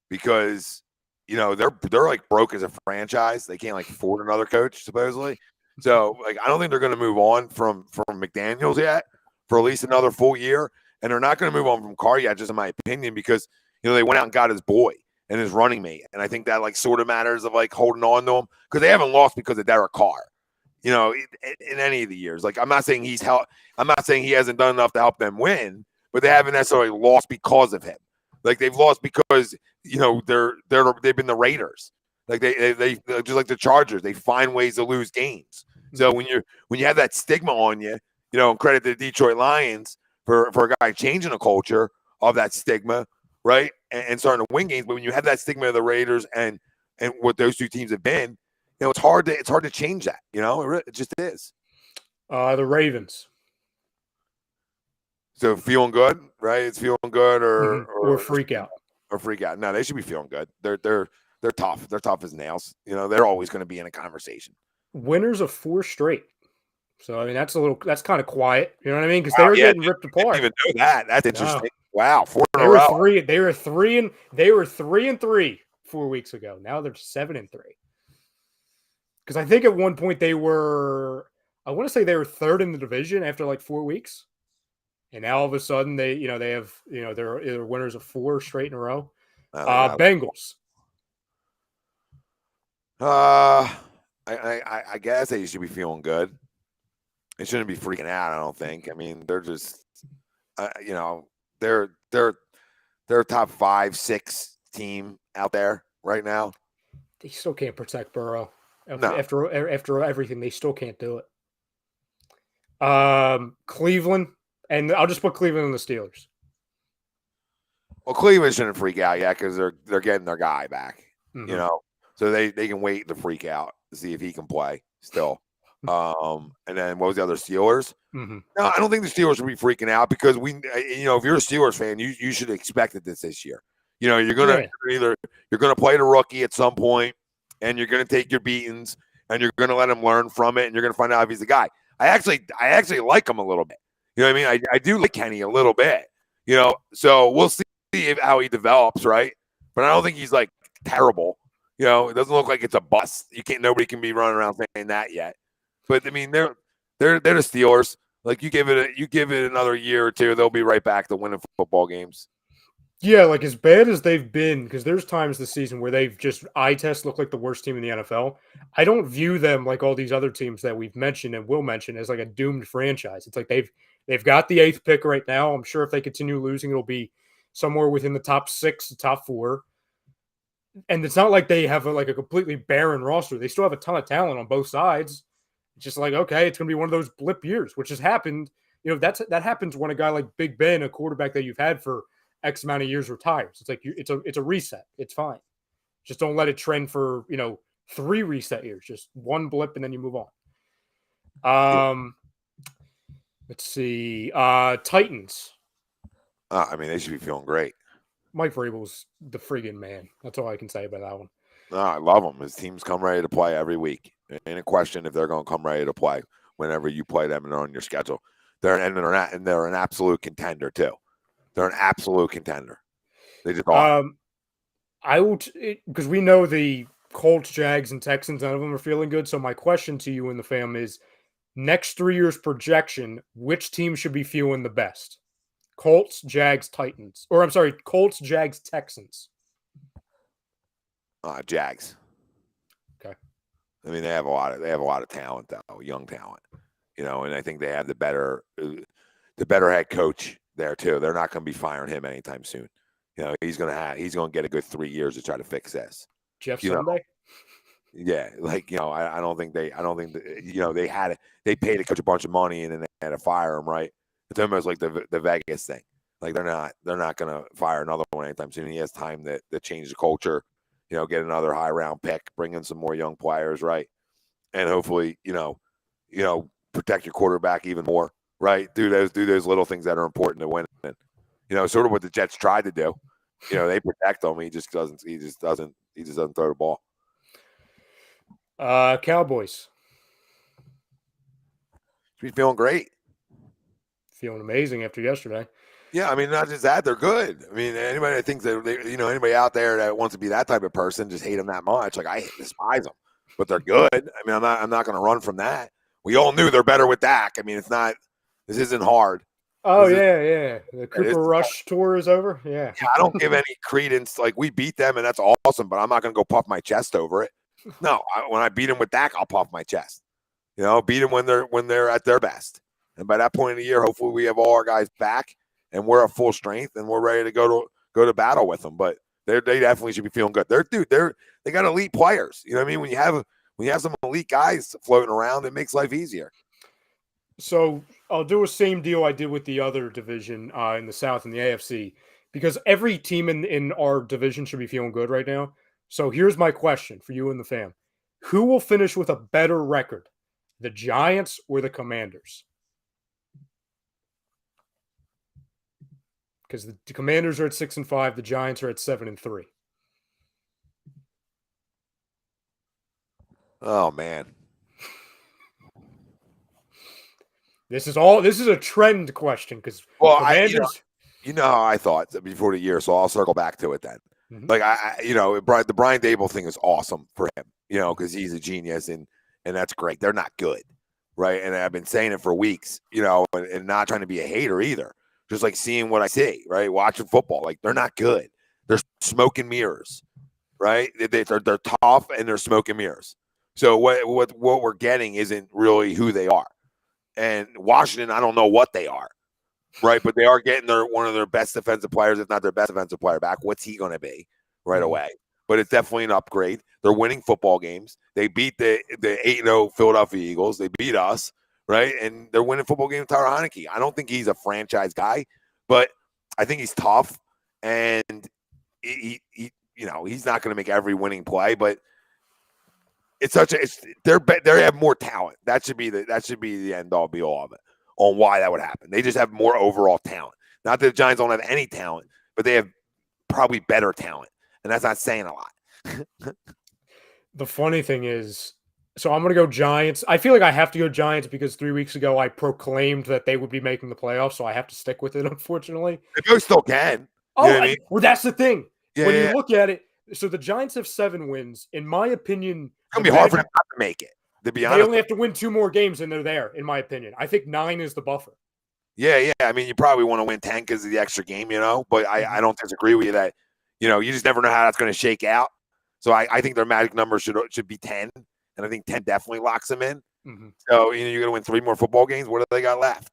because they're like broke as a franchise. They can't like afford another coach supposedly. So like I don't think they're going to move on from McDaniels yet for at least another full year, and they're not going to move on from Carr yet, just in my opinion, because they went out and got his boy and his running mate, and I think that like sort of matters of like holding on to him, because they haven't lost because of Derek Carr. In any of the years, like I'm not saying he hasn't done enough to help them win, but they haven't necessarily lost because of him. Like they've lost because they've been the Raiders. Like they just like the Chargers, they find ways to lose games. So when you have that stigma on you, and credit to the Detroit Lions for a guy changing the culture of that stigma, right, and starting to win games. But when you have that stigma of the Raiders and what those two teams have been, it's hard to change that. It just is. The Ravens. So feeling good, right? It's feeling good, or freak out, or freak out. No, they should be feeling good. They're tough. They're tough as nails. They're always going to be in a conversation. Winners of 4 straight. So I mean, that's kind of quiet. You know what I mean? Because they were getting ripped apart. I didn't even know that. That's interesting. No. Wow, 4 in a row. They were 3-3 4 weeks ago. Now they're 7-3. Because I think at one point I want to say they were 3rd in the division after like 4 weeks. And now all of a sudden they're winners of 4 straight in a row. Bengals. I guess they should be feeling good. They shouldn't be freaking out. I don't think. I mean, they're just, they're a top 5, 6 team out there right now. They still can't protect Burrow. No. After everything, they still can't do it. Cleveland, and I'll just put Cleveland and the Steelers. Well, Cleveland shouldn't freak out yet because they're getting their guy back. So they can wait to freak out to see if he can play still. And then what was the other, Steelers? Mm-hmm. No, I don't think the Steelers should be freaking out because if you're a Steelers fan, you should expect it this year. You're gonna play the rookie at some point, and you're gonna take your beatings, and you're gonna let him learn from it, and you're gonna find out if he's the guy. I actually like him a little bit. You know what I mean? I do like Kenny a little bit. So we'll see how he develops, right? But I don't think he's like terrible. It doesn't look like it's a bust. Nobody can be running around saying that yet. But I mean, they're the Steelers. Like you give it another year or two, they'll be right back to winning football games. Yeah, like as bad as they've been, because there's times this season where they've just eye test look like the worst team in the NFL. I don't view them like all these other teams that we've mentioned and will mention as like a doomed franchise. It's like they've got the 8th pick right now. I'm sure if they continue losing, it'll be somewhere within the top 6, the top 4. And it's not like they have a completely barren roster. They still have a ton of talent on both sides. It's just like, okay, it's going to be one of those blip years, which has happened. That happens when a guy like Big Ben, a quarterback that you've had for X amount of years, retires. It's like it's a reset. It's fine. Just don't let it trend for 3 reset years. Just one blip and then you move on. Let's see. Titans. I mean, they should be feeling great. Mike Vrabel's the friggin' man. That's all I can say about that one. No, I love him. His teams come ready to play every week. Ain't a question if they're going to come ready to play whenever you play them and they're on your schedule. They're an absolute contender too. They're an absolute contender. They just are. I will because we know the Colts, Jags, and Texans. None of them are feeling good. So my question to you and the fam is: next 3 years projection, which team should be feeling the best? Colts, Jags, Titans, or I'm sorry, Colts, Jags, Texans. Jags. Okay. I mean, they have a lot of talent though, young talent. And I think they have the better head coach there too. They're not going to be firing him anytime soon. He's going to get a good 3 years to try to fix this. Jeff Sunday. Yeah, I don't think they paid a coach a bunch of money and then they had to fire him, right? It's almost like the Vegas thing. Like they're not going to fire another one anytime soon. He has time to change the culture, get another high round pick, bring in some more young players, right? And hopefully, protect your quarterback even more, right? Do those little things that are important to win. Sort of what the Jets tried to do. They protect him. He just doesn't throw the ball. Cowboys. Should be feeling great. Feeling amazing after yesterday. Yeah, I mean, not just that, they're good. I mean, anybody that thinks that anybody out there that wants to be that type of person, just hate them that much. Like I despise them, but they're good. I mean, I'm not going to run from that. We all knew they're better with Dak. I mean, this isn't hard. Oh yeah. The Cooper Rush tour is over. Yeah. I don't give any credence. Like we beat them, and that's awesome. But I'm not going to go puff my chest over it. No, when I beat them with Dak, I'll puff my chest. Beat them when they're at their best. And by that point in the year, hopefully we have all our guys back and we're at full strength and we're ready to go to battle with them. But they definitely should be feeling good. They got elite players. You know what I mean? When you have some elite guys floating around, it makes life easier. So I'll do a same deal I did with the other division in the South and the AFC, because every team in our division should be feeling good right now. So here's my question for you and the fam. Who will finish with a better record, the Giants or the Commanders? Because the Commanders are at 6-5, the Giants are at 7-3. Oh man. This is a trend question because Commanders. You know how I thought before the year, so I'll circle back to it then. Mm-hmm. Like the Brian Dable thing is awesome for him, because he's a genius and that's great. They're not good, right? And I've been saying it for weeks, and not trying to be a hater either. Just like seeing what I see, right? Watching football, like they're not good. They're smoke and mirrors, right? They're tough and they're smoke and mirrors. So what we're getting isn't really who they are. And Washington, I don't know what they are, right? But they are getting one of their best defensive players, if not their best defensive player back. What's he going to be right away? But it's definitely an upgrade. They're winning football games. They beat the 8-0 Philadelphia Eagles. They beat us, right? And they're winning football games with Tyler Heineke. I don't think he's a franchise guy, but I think he's tough. And he's not going to make every winning play, but they have more talent. That should be the end all be all of it on why that would happen. They just have more overall talent. Not that the Giants don't have any talent, but they have probably better talent, and that's not saying a lot. The funny thing is, so I'm going to go Giants. I feel like I have to go Giants because 3 weeks ago I proclaimed that they would be making the playoffs, so I have to stick with it. Unfortunately, they still can. Well, that's the thing. Yeah, when you look at it, so the Giants have 7 wins. In my opinion, it's gonna be hard for them not to make it. To be honest, they only have to win 2 more games and they're there. In my opinion, I think 9 is the buffer. Yeah. I mean, you probably want to win 10 because of the extra game, But I don't disagree with you that you just never know how that's going to shake out. So I think their magic number should be 10, and I think 10 definitely locks them in. Mm-hmm. So you're going to win 3 more football games. What do they got left?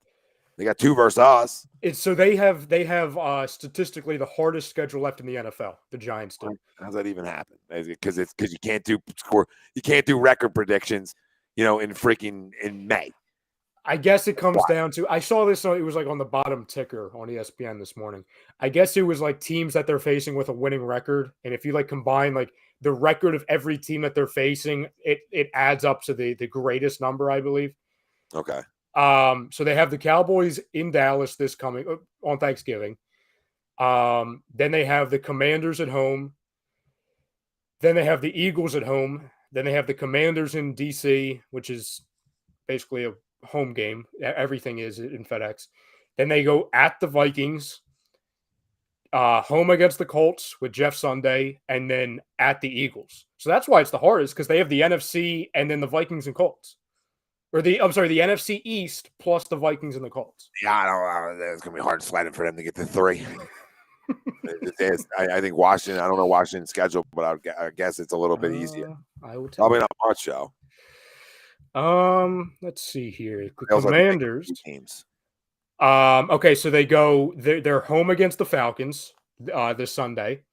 They got 2 versus us. So they have statistically the hardest schedule left in the NFL. The Giants do. How's that even happen? Because you can't do record predictions, in May. I guess it comes down to, I saw this, it was like on the bottom ticker on ESPN this morning. I guess it was like teams that they're facing with a winning record. And if you combine the record of every team that they're facing, it adds up to the greatest number, I believe. Okay. So they have the Cowboys in Dallas this coming on Thanksgiving. Then they have the Commanders at home. Then they have the Eagles at home. Then they have the Commanders in DC, which is basically a home game. Everything is in FedEx. Then they go at the Vikings, home against the Colts with Jeff Sunday, and then at the Eagles. So that's why it's the hardest, because they have the NFC and then the Vikings and Colts. Or the NFC East plus the Vikings and the Colts. Yeah, I don't know. It's going to be hard sledding for them to get to 3. I think Washington, I don't know Washington's schedule, but I guess it's a little bit easier. I would probably not much, though. Let's see here. The Commanders. Teams. Okay, so they're home against the Falcons this Sunday.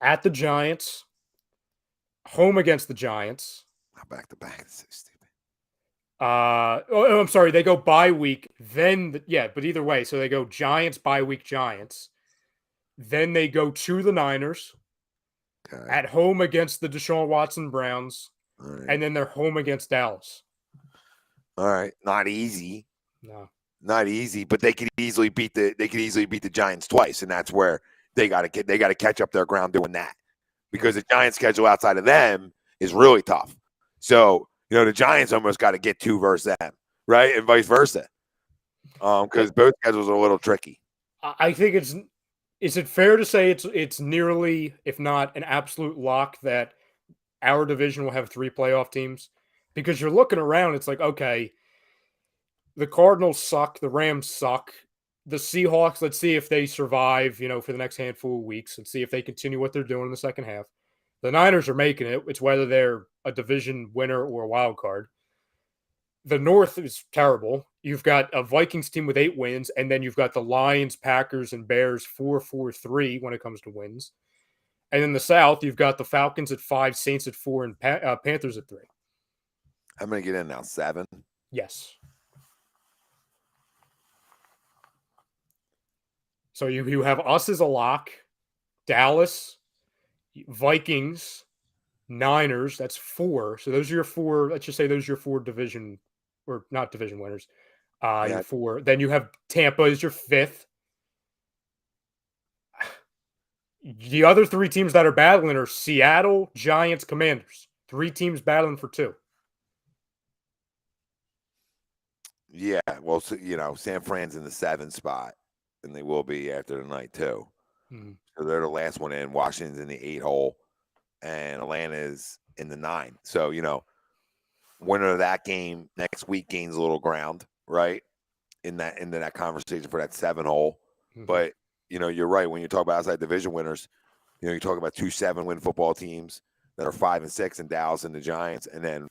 At the Giants. Home against the Giants. Back to back. It's so stupid. I'm sorry. They go bye week. Then, but either way. So they go Giants, bye week, Giants. Then they go to the Niners. Okay. At home against the Deshaun Watson Browns. Right. And then they're home against Dallas. All right. Not easy. No. Not easy, but they could easily beat the Giants twice, and that's where they got to catch up their ground doing that. Because the Giants' schedule outside of them is really tough. So, the Giants almost got to get 2 versus them, right? And vice versa. Because both schedules are a little tricky. I think is it fair to say it's nearly, if not an absolute lock, that our division will have 3 playoff teams? Because you're looking around, it's like, okay, the Cardinals suck, the Rams suck, the Seahawks, let's see if they survive, for the next handful of weeks and see if they continue what they're doing in the second half. The Niners are making it. It's whether they're a division winner or a wild card. The North is terrible. You've got a Vikings team with 8 wins, and then you've got the Lions, Packers, and Bears 4-4-3 when it comes to wins. And in the South, you've got the Falcons at 5, Saints at 4, and Panthers at 3. How many get in now? 7? Yes. So you have us as a lock, Dallas, Vikings, Niners, that's 4. So those are your 4. Let's just say those are your 4 division, or not division winners. Your 4. Then you have Tampa is your 5th. The other 3 teams that are battling are Seattle, Giants, Commanders. 3 teams battling for 2. Yeah, well, so, San Fran's in the 7th spot, and they will be after tonight too. So they're the last one in. Washington's in the 8 hole, and Atlanta's in the 9. So winner of that game next week gains a little ground, right? In that conversation for that 7 hole. But you're right when you talk about outside division winners. You talk about 2 7-win football teams that are 5 and 6, and Dallas and the Giants, and then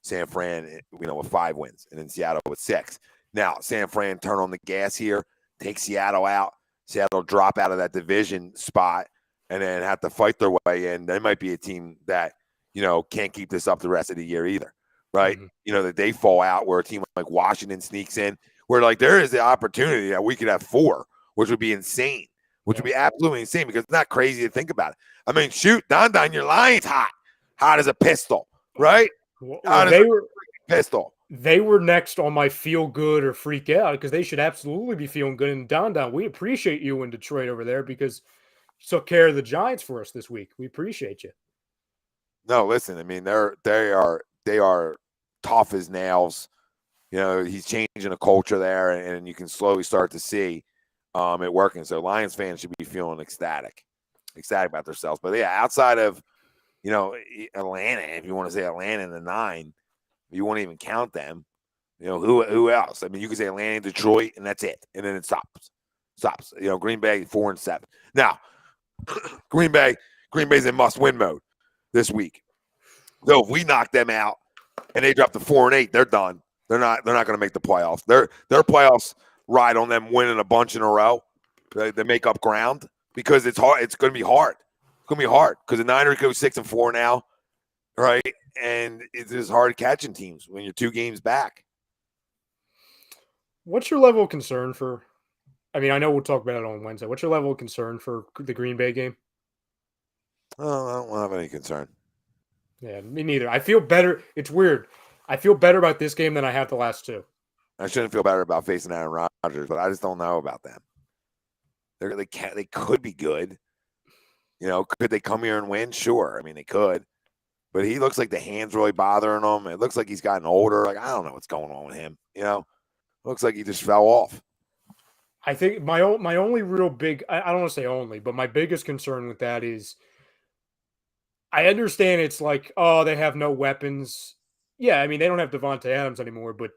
San Fran, with 5 wins, and then Seattle with 6. Now, San Fran turn on the gas here, take Seattle out. Seattle drop out of that division spot, and then have to fight their way in. They might be a team that, can't keep this up the rest of the year either, right? That they fall out where a team like Washington sneaks in, where there is the opportunity that we could have 4, which would be insane, which would be absolutely insane because it's not crazy to think about it. I mean, shoot, Don, your line's hot as a pistol, right? They were pistol. They were next on my feel good or freak out because they should absolutely be feeling good. And Don, we appreciate you in Detroit over there because you took care of the Giants for us this week. We appreciate you. No, listen, I mean, they are tough as nails. He's changing a culture there, and you can slowly start to see it working. So Lions fans should be feeling ecstatic about themselves. But yeah, outside of Atlanta, if you want to say Atlanta in the 9, you won't even count them. Who else? I mean, you could say Atlanta, Detroit, and that's it. And then it stops. Green Bay 4 and 7. Now, Green Bay's in must-win mode this week. So if we knock them out and they drop to 4 and 8, they're done. They're not going to make the playoffs. Their playoffs ride on them winning a bunch in a row. They make up ground because it's hard. It's going to be hard. It's going to be hard because the Niners go 6 and 4 now, right? And it's just hard catching teams when you're 2 games back. What's your level of concern for? I mean, I know we'll talk about it on Wednesday. What's your level of concern for the Green Bay game? Oh, I don't have any concern. Yeah, me neither. I feel better. It's weird. I feel better about this game than I have the last 2. I shouldn't feel better about facing Aaron Rodgers, but I just don't know about them. They could be good. Could they come here and win? Sure. I mean, they could. But he looks like the hand's really bothering him. It looks like he's gotten older. Like, I don't know what's going on with him. Looks like he just fell off. I think my only real big, I don't want to say only, but my biggest concern with that is I understand it's like, oh, they have no weapons. Yeah, I mean, they don't have Devontae Adams anymore, but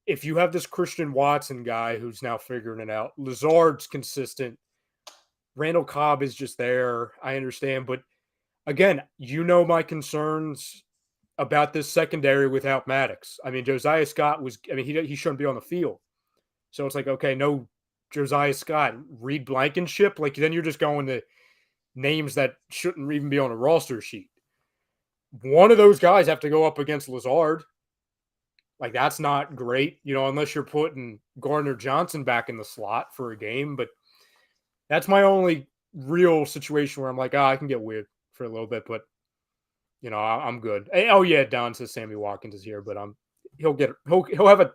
if you have this Christian Watson guy who's now figuring it out, Lazard's consistent, Randall Cobb is just there. I understand, but again, my concerns about this secondary without Maddox. I mean, Josiah Scott he shouldn't be on the field. So it's like, okay, no Josiah Scott, Reed Blankenship. Like, then you're just going to names that shouldn't even be on a roster sheet. One of those guys have to go up against Lazard. Like, that's not great, unless you're putting Gardner Johnson back in the slot for a game. But that's my only real situation where I'm like, I can get weird for a little bit, but I'm good. Oh yeah, Don says Sammy Watkins is here, but he'll have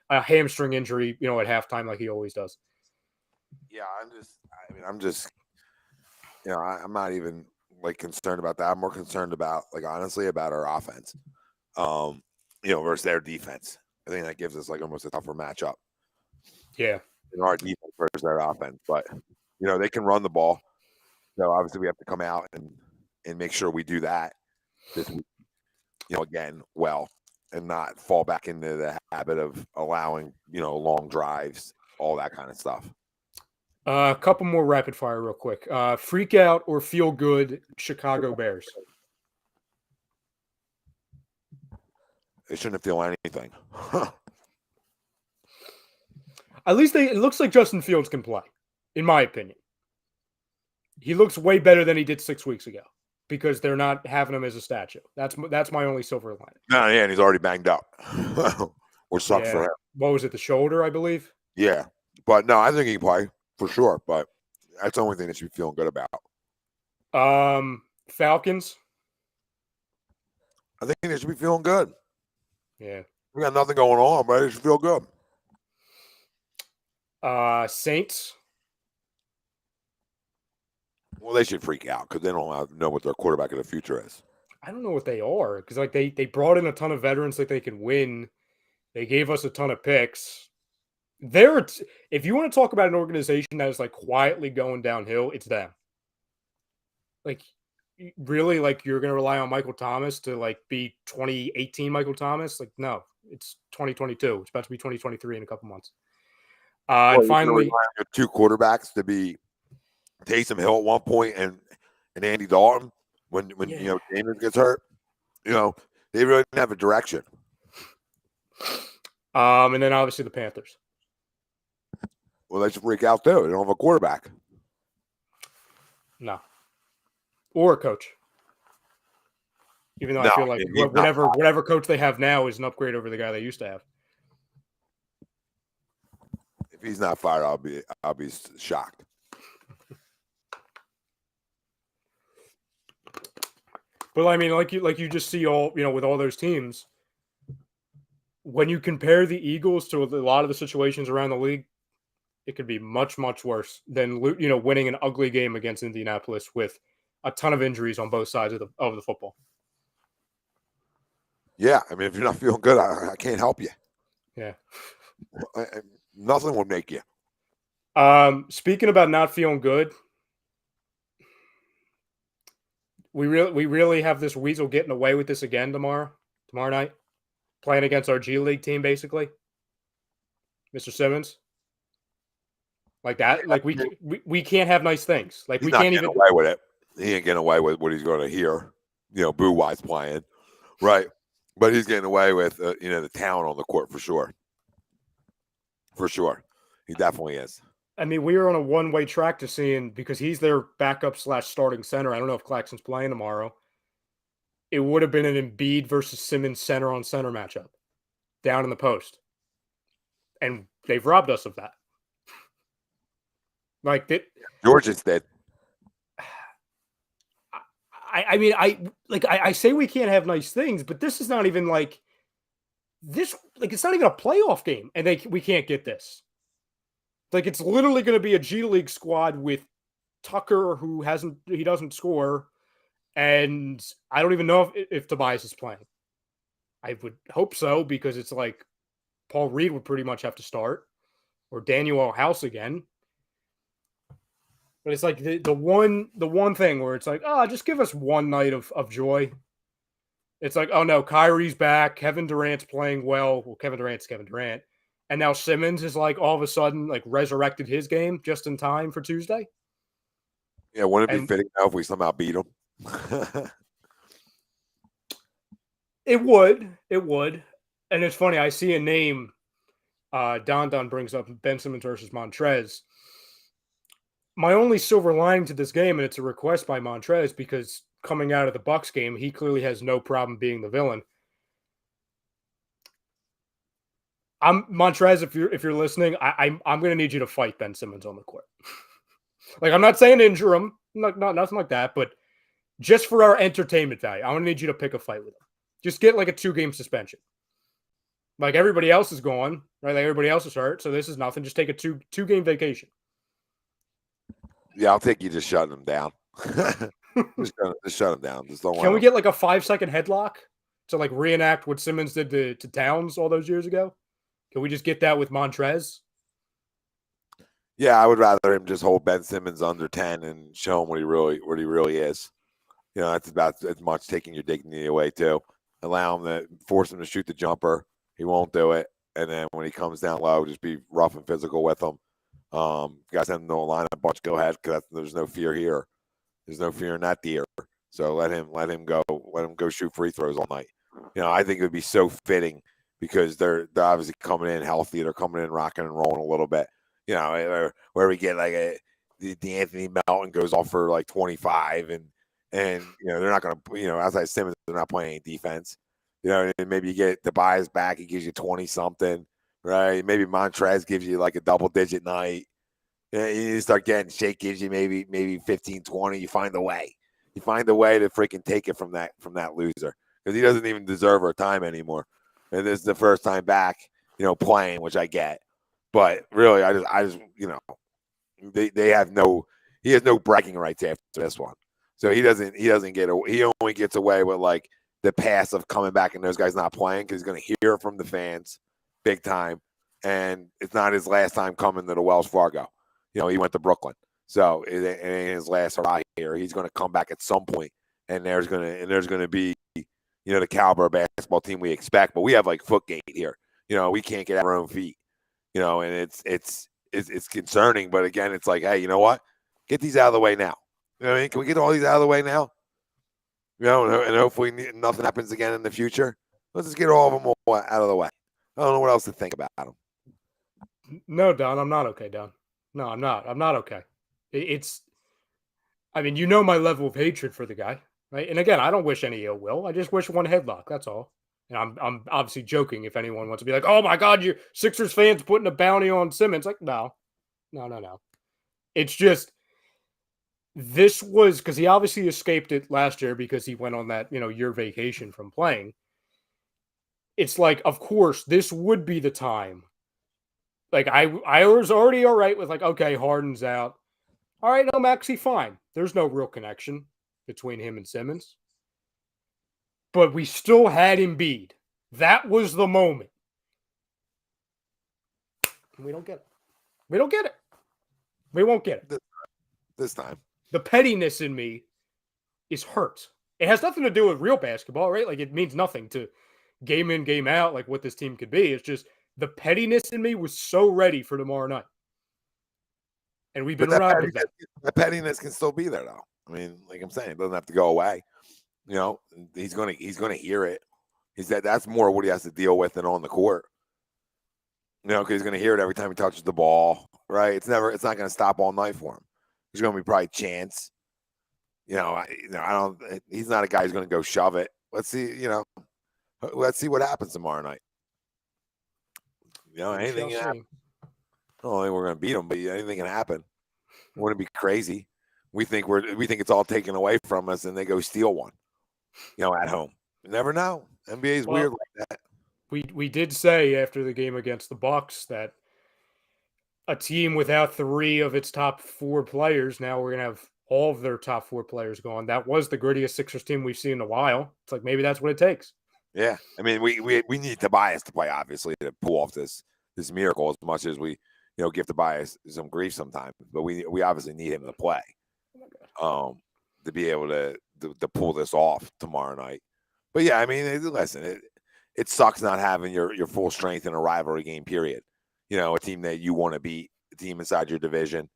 a hamstring injury, at halftime like he always does. Yeah, I'm not even concerned about that. I'm more concerned about honestly about our offense, versus their defense. I think that gives us almost a tougher matchup. Yeah, our defense versus their offense, but they can run the ball. So obviously we have to come out and make sure we do that this week, again, well, and not fall back into the habit of allowing, long drives, all that kind of stuff. A couple more rapid fire real quick. Freak out or feel good Chicago Bears? They shouldn't feel anything. At least it looks like Justin Fields can play, in my opinion. He looks way better than he did 6 weeks ago because they're not having him as a statue. That's my only silver lining. No, yeah, and he's already banged up. Which sucks for him. What was it, the shoulder, I believe? Yeah. But no, I think he can play for sure. But that's the only thing that you're feeling good about. Falcons. I think they should be feeling good. Yeah. We got nothing going on, but they should feel good. Saints. Well, they should freak out because they don't know what their quarterback of the future is. I don't know what they are because like they brought in a ton of veterans that they can win. They gave us a ton of picks. If you want to talk about an organization that is like quietly going downhill, it's them. Like, really, like you're going to rely on Michael Thomas to like be 2018 Michael Thomas? Like, no, it's 2022. It's about to be 2023 in a couple months. And finally, two quarterbacks to be Taysom Hill at one point and Andy Dalton when Jameis gets hurt. They really didn't have a direction. And then obviously the Panthers. Well, they should freak out too. They don't have a quarterback. No. Or a coach. Even though I feel like whatever coach they have now is an upgrade over the guy they used to have. If he's not fired, I'll be shocked. But I mean, like you just see all with all those teams. When you compare the Eagles to a lot of the situations around the league, it could be much, much worse than winning an ugly game against Indianapolis with a ton of injuries on both sides of the football. Yeah, I mean, if you're not feeling good, I can't help you. Yeah, nothing will make you. Speaking about not feeling good, we really have this weasel getting away with this again tomorrow night, playing against our G League team, basically. Mr. Simmons. Like that, like we can't have nice things. Like we can't even away with it. He ain't getting away with what he's going to hear, boo wise playing, right? But he's getting away with the talent on the court for sure. For sure, he definitely is. I mean, we are on a one-way track to seeing because he's their backup / starting center. I don't know if Claxton's playing tomorrow. It would have been an Embiid versus Simmons center on center matchup down in the post, and they've robbed us of that. Like that, Georgia's dead. I mean, I say we can't have nice things, but this is not even like this. Like, it's not even a playoff game, and we can't get this. Like, it's literally going to be a G League squad with Tucker, who doesn't score, and I don't even know if Tobias is playing. I would hope so because it's like Paul Reed would pretty much have to start, or Daniel House again. But it's like the one thing where it's like, oh, just give us one night of joy. It's like, oh no, Kyrie's back. Kevin Durant's playing well. Well, Kevin Durant's Kevin Durant. And now Simmons is like all of a sudden like resurrected his game just in time for Tuesday. Yeah, wouldn't it be fitting now if we somehow beat him? It would. And it's funny, I see a name Don brings up, Ben Simmons versus Montrez. My only silver lining to this game, and it's a request by Montrez because coming out of the Bucks game, he clearly has no problem being the villain. Montrez, if you're listening, I'm going to need you to fight Ben Simmons on the court. Like, I'm not saying injure him, not nothing like that, but just for our entertainment value, I'm going to need you to pick a fight with him. Just get like a 2-game suspension. Like everybody else is gone, right? Like everybody else is hurt, so this is nothing. Just take a 2-game vacation. Yeah, I'll take you just shutting him down. just shut him down. Just don't Can we get like a 5-second headlock to like reenact what Simmons did to Towns all those years ago? Can we just get that with Montrez? Yeah, I would rather him just hold Ben Simmons under 10 and show him what he really is. That's about as much taking your dignity away too. Allow him to force him to shoot the jumper. He won't do it. And then when he comes down low, just be rough and physical with him. Guys have no line a bunch. Go ahead, because there's no fear here. There's no fear in that deer. So let him go. Let him go shoot free throws all night. I think it would be so fitting because they're obviously coming in healthy. They're coming in rocking and rolling a little bit. Where we get like the Anthony Melton goes off for like 25 and they're not going to outside Simmons, they're not playing any defense. And maybe you get Tobias back, he gives you 20 something. Right, maybe Montrez gives you like a double-digit night. You start getting Shake gives you maybe 15, 20. You find a way. You find a way to freaking take it from that loser because he doesn't even deserve our time anymore. And this is the first time back, playing, which I get. But really, I just they have he has no bragging rights after this one. So he only gets away with like the pass of coming back and those guys not playing because he's going to hear from the fans big time. And it's not his last time coming to the Wells Fargo. He went to Brooklyn. So it ain't his last hurrah here. He's going to come back at some point, and there's going to be, the caliber of basketball team we expect. But we have like Footgate here. We can't get out of our own feet. And it's concerning. But again, it's like, hey, you know what? Get these out of the way now. You know what I mean? Can we get all these out of the way now? And hopefully nothing happens again in the future. Let's just get all of them out of the way. I don't know what else to think about them. No, Don, I'm not okay, Don. No, I'm not. I'm not okay. I mean, my level of hatred for the guy, right? And again, I don't wish any ill will. I just wish one headlock. That's all. And I'm obviously joking if anyone wants to be like, oh my God, you Sixers fans putting a bounty on Simmons. Like, no. It's just, this was because he obviously escaped it last year because he went on that, year vacation from playing. It's like, of course, this would be the time. Like, I was already all right with like, okay, Harden's out. All right, no, Maxey, fine. There's no real connection between him and Simmons. But we still had Embiid. That was the moment. And we don't get it. We don't get it. We won't get it. This time. The pettiness in me is hurt. It has nothing to do with real basketball, right? Like, it means nothing to game in, game out, like what this team could be. It's just the pettiness in me was so ready for tomorrow night. And we've been robbed of that. That pettiness can still be there, though. I mean, like I'm saying, it doesn't have to go away. He's gonna hear it. That's more what he has to deal with than on the court. Because he's gonna hear it every time he touches the ball, right? It's not gonna stop all night for him. There's gonna be probably chance. He's not a guy who's gonna go shove it. Let's see. Let's see what happens tomorrow night. Anything can happen. I don't think we're going to beat them, but anything can happen. Wouldn't it be crazy? We think it's all taken away from us, and they go steal one. At home. You never know. NBA is weird like that. We did say after the game against the Bucks that a team without 3 of its top 4 players, now we're going to have all of their top 4 players gone. That was the grittiest Sixers team we've seen in a while. It's like maybe that's what it takes. Yeah, I mean, we need Tobias to play, obviously, to pull off this miracle as much as we give Tobias some grief sometimes, but we obviously need him to play, to be able to pull this off tomorrow night. But yeah, I mean, listen, it sucks not having your full strength in a rivalry game. Period. A team that you want to beat, a team inside your division.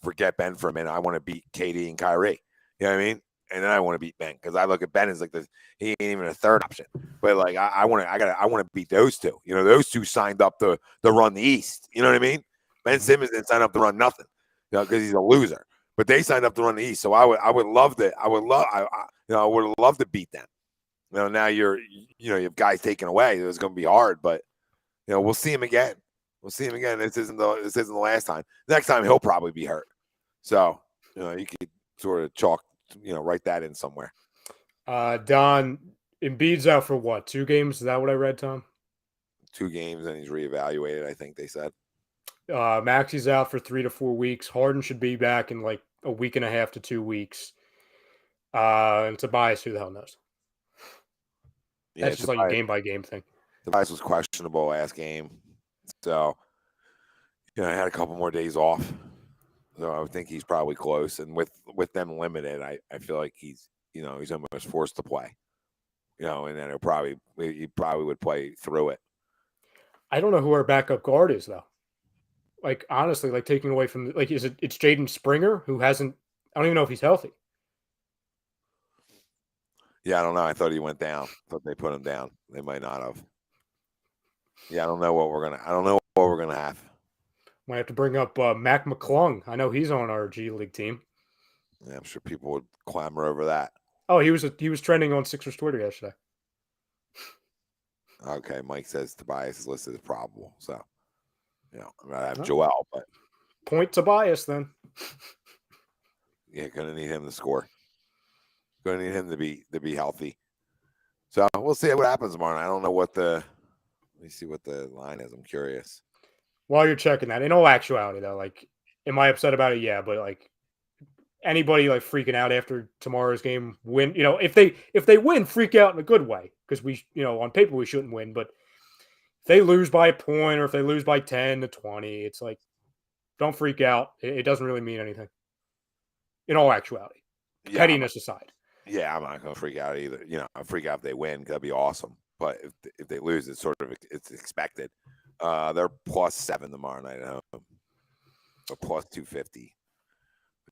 Forget Ben for a minute. I want to beat KD and Kyrie. You know what I mean? And then I want to beat Ben because I look at Ben as like he ain't even a third option. But like I want to beat those two. Those two signed up to run the East. You know what I mean? Ben Simmons didn't sign up to run nothing, because he's a loser. But they signed up to run the East. So I would love to beat them. Now you have guys taken away. It's going to be hard, but we'll see him again. This isn't the last time. Next time he'll probably be hurt. So you could sort of chalk. Write that in somewhere. Don, Embiid's out for what? 2 games? Is that what I read, Tom? 2 games, and he's reevaluated, I think they said. Maxey's out for 3 to 4 weeks. Harden should be back in like a week and a half to 2 weeks. And Tobias, who the hell knows? That's just like a game-by-game thing. Tobias was questionable last game. So, I had a couple more days off. So I would think he's probably close, and with them limited, I feel like he's almost forced to play, and then he probably would play through it. I don't know who our backup guard is though. Like honestly, like taking away from it's Jaden Springer who hasn't. I don't even know if he's healthy. Yeah, I don't know. I thought he went down. I thought they put him down. They might not have. Yeah, I don't know what we're gonna have. Might have to bring up Mac McClung. I know he's on our G League team. Yeah, I'm sure people would clamor over that. Oh, he was trending on Sixers Twitter yesterday. Okay, Mike says Tobias is listed as probable. So, I have Joel, but point Tobias then. Yeah, gonna need him to score. Gonna need him to be healthy. So we'll see what happens tomorrow night. I don't know what let me see what the line is. I'm curious. While you're checking that, in all actuality, though, like, am I upset about it? Yeah, but like anybody like freaking out after tomorrow's game win, if they win, freak out in a good way because we, on paper we shouldn't win, but if they lose by a point or if they lose by 10 to 20, it's like, don't freak out. It doesn't really mean anything. In all actuality, pettiness aside. Yeah, I'm not gonna freak out either. I freak out if they win. That'd be awesome. But if they lose, it's expected. They're +7 tomorrow night at home, or +250,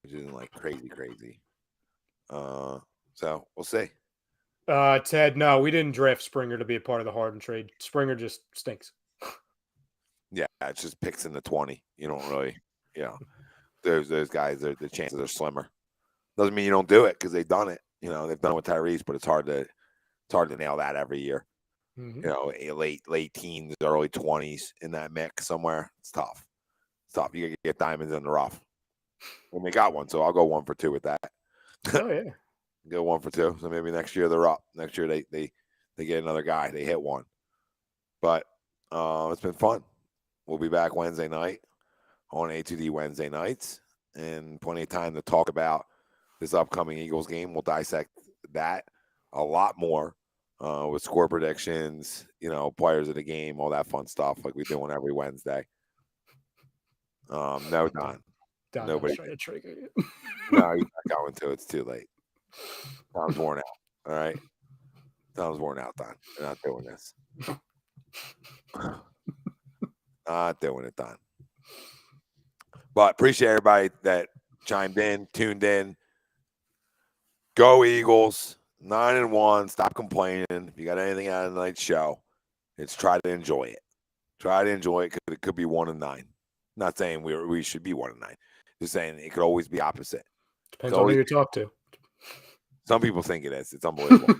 which isn't like crazy. So we'll see. Ted, no, we didn't draft Springer to be a part of the Harden trade. Springer just stinks. Yeah, it's just picks in the 20. You don't really, those guys, the chances are slimmer. Doesn't mean you don't do it because they've done it. They've done it with Tyrese, but it's hard to nail that every year. Mm-hmm. Late teens, early 20s in that mix somewhere. It's tough. You gotta get diamonds in the rough. And they got one, so I'll go 1 for 2 with that. Oh yeah. Go 1 for 2. So maybe next year they're up. Next year they get another guy. They hit one. But it's been fun. We'll be back Wednesday night on A2D Wednesday nights, and plenty of time to talk about this upcoming Eagles game. We'll dissect that a lot more with score predictions, players of the game, all that fun stuff like we do on every Wednesday. No, Don. Nobody. Trying to trigger you. No, he's not going to. It's too late. Tom's worn out. All right. Tom's worn out, Don. You're not doing this. Not doing it, Don. But appreciate everybody that chimed in, tuned in. Go Eagles. 9-1. Stop complaining. If you got anything out of tonight's show, it's try to enjoy it. Try to enjoy it because it could be 1-9. Not saying we should be 1-9. Just saying it could always be opposite. Depends on who you talk to. Some people think it is. It's unbelievable.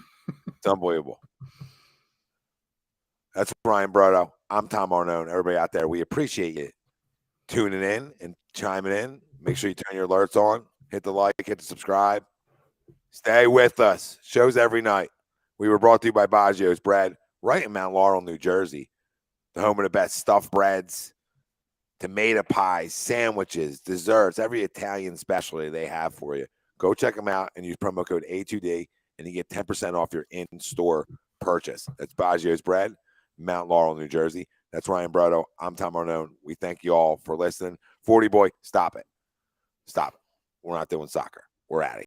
It's unbelievable. That's Ryan Brotto. I'm Tom Arnone. Everybody out there, we appreciate you tuning in and chiming in. Make sure you turn your alerts on. Hit the like, hit the subscribe. Stay with us. Shows every night. We were brought to you by Baggio's Bread, right in Mount Laurel, New Jersey. The home of the best stuffed breads, tomato pies, sandwiches, desserts, every Italian specialty they have for you. Go check them out and use promo code A2D, and you get 10% off your in-store purchase. That's Baggio's Bread, Mount Laurel, New Jersey. That's Ryan Brotto. I'm Tom Arnone. We thank you all for listening. 40 boy, stop it. Stop it. We're not doing soccer. We're at it.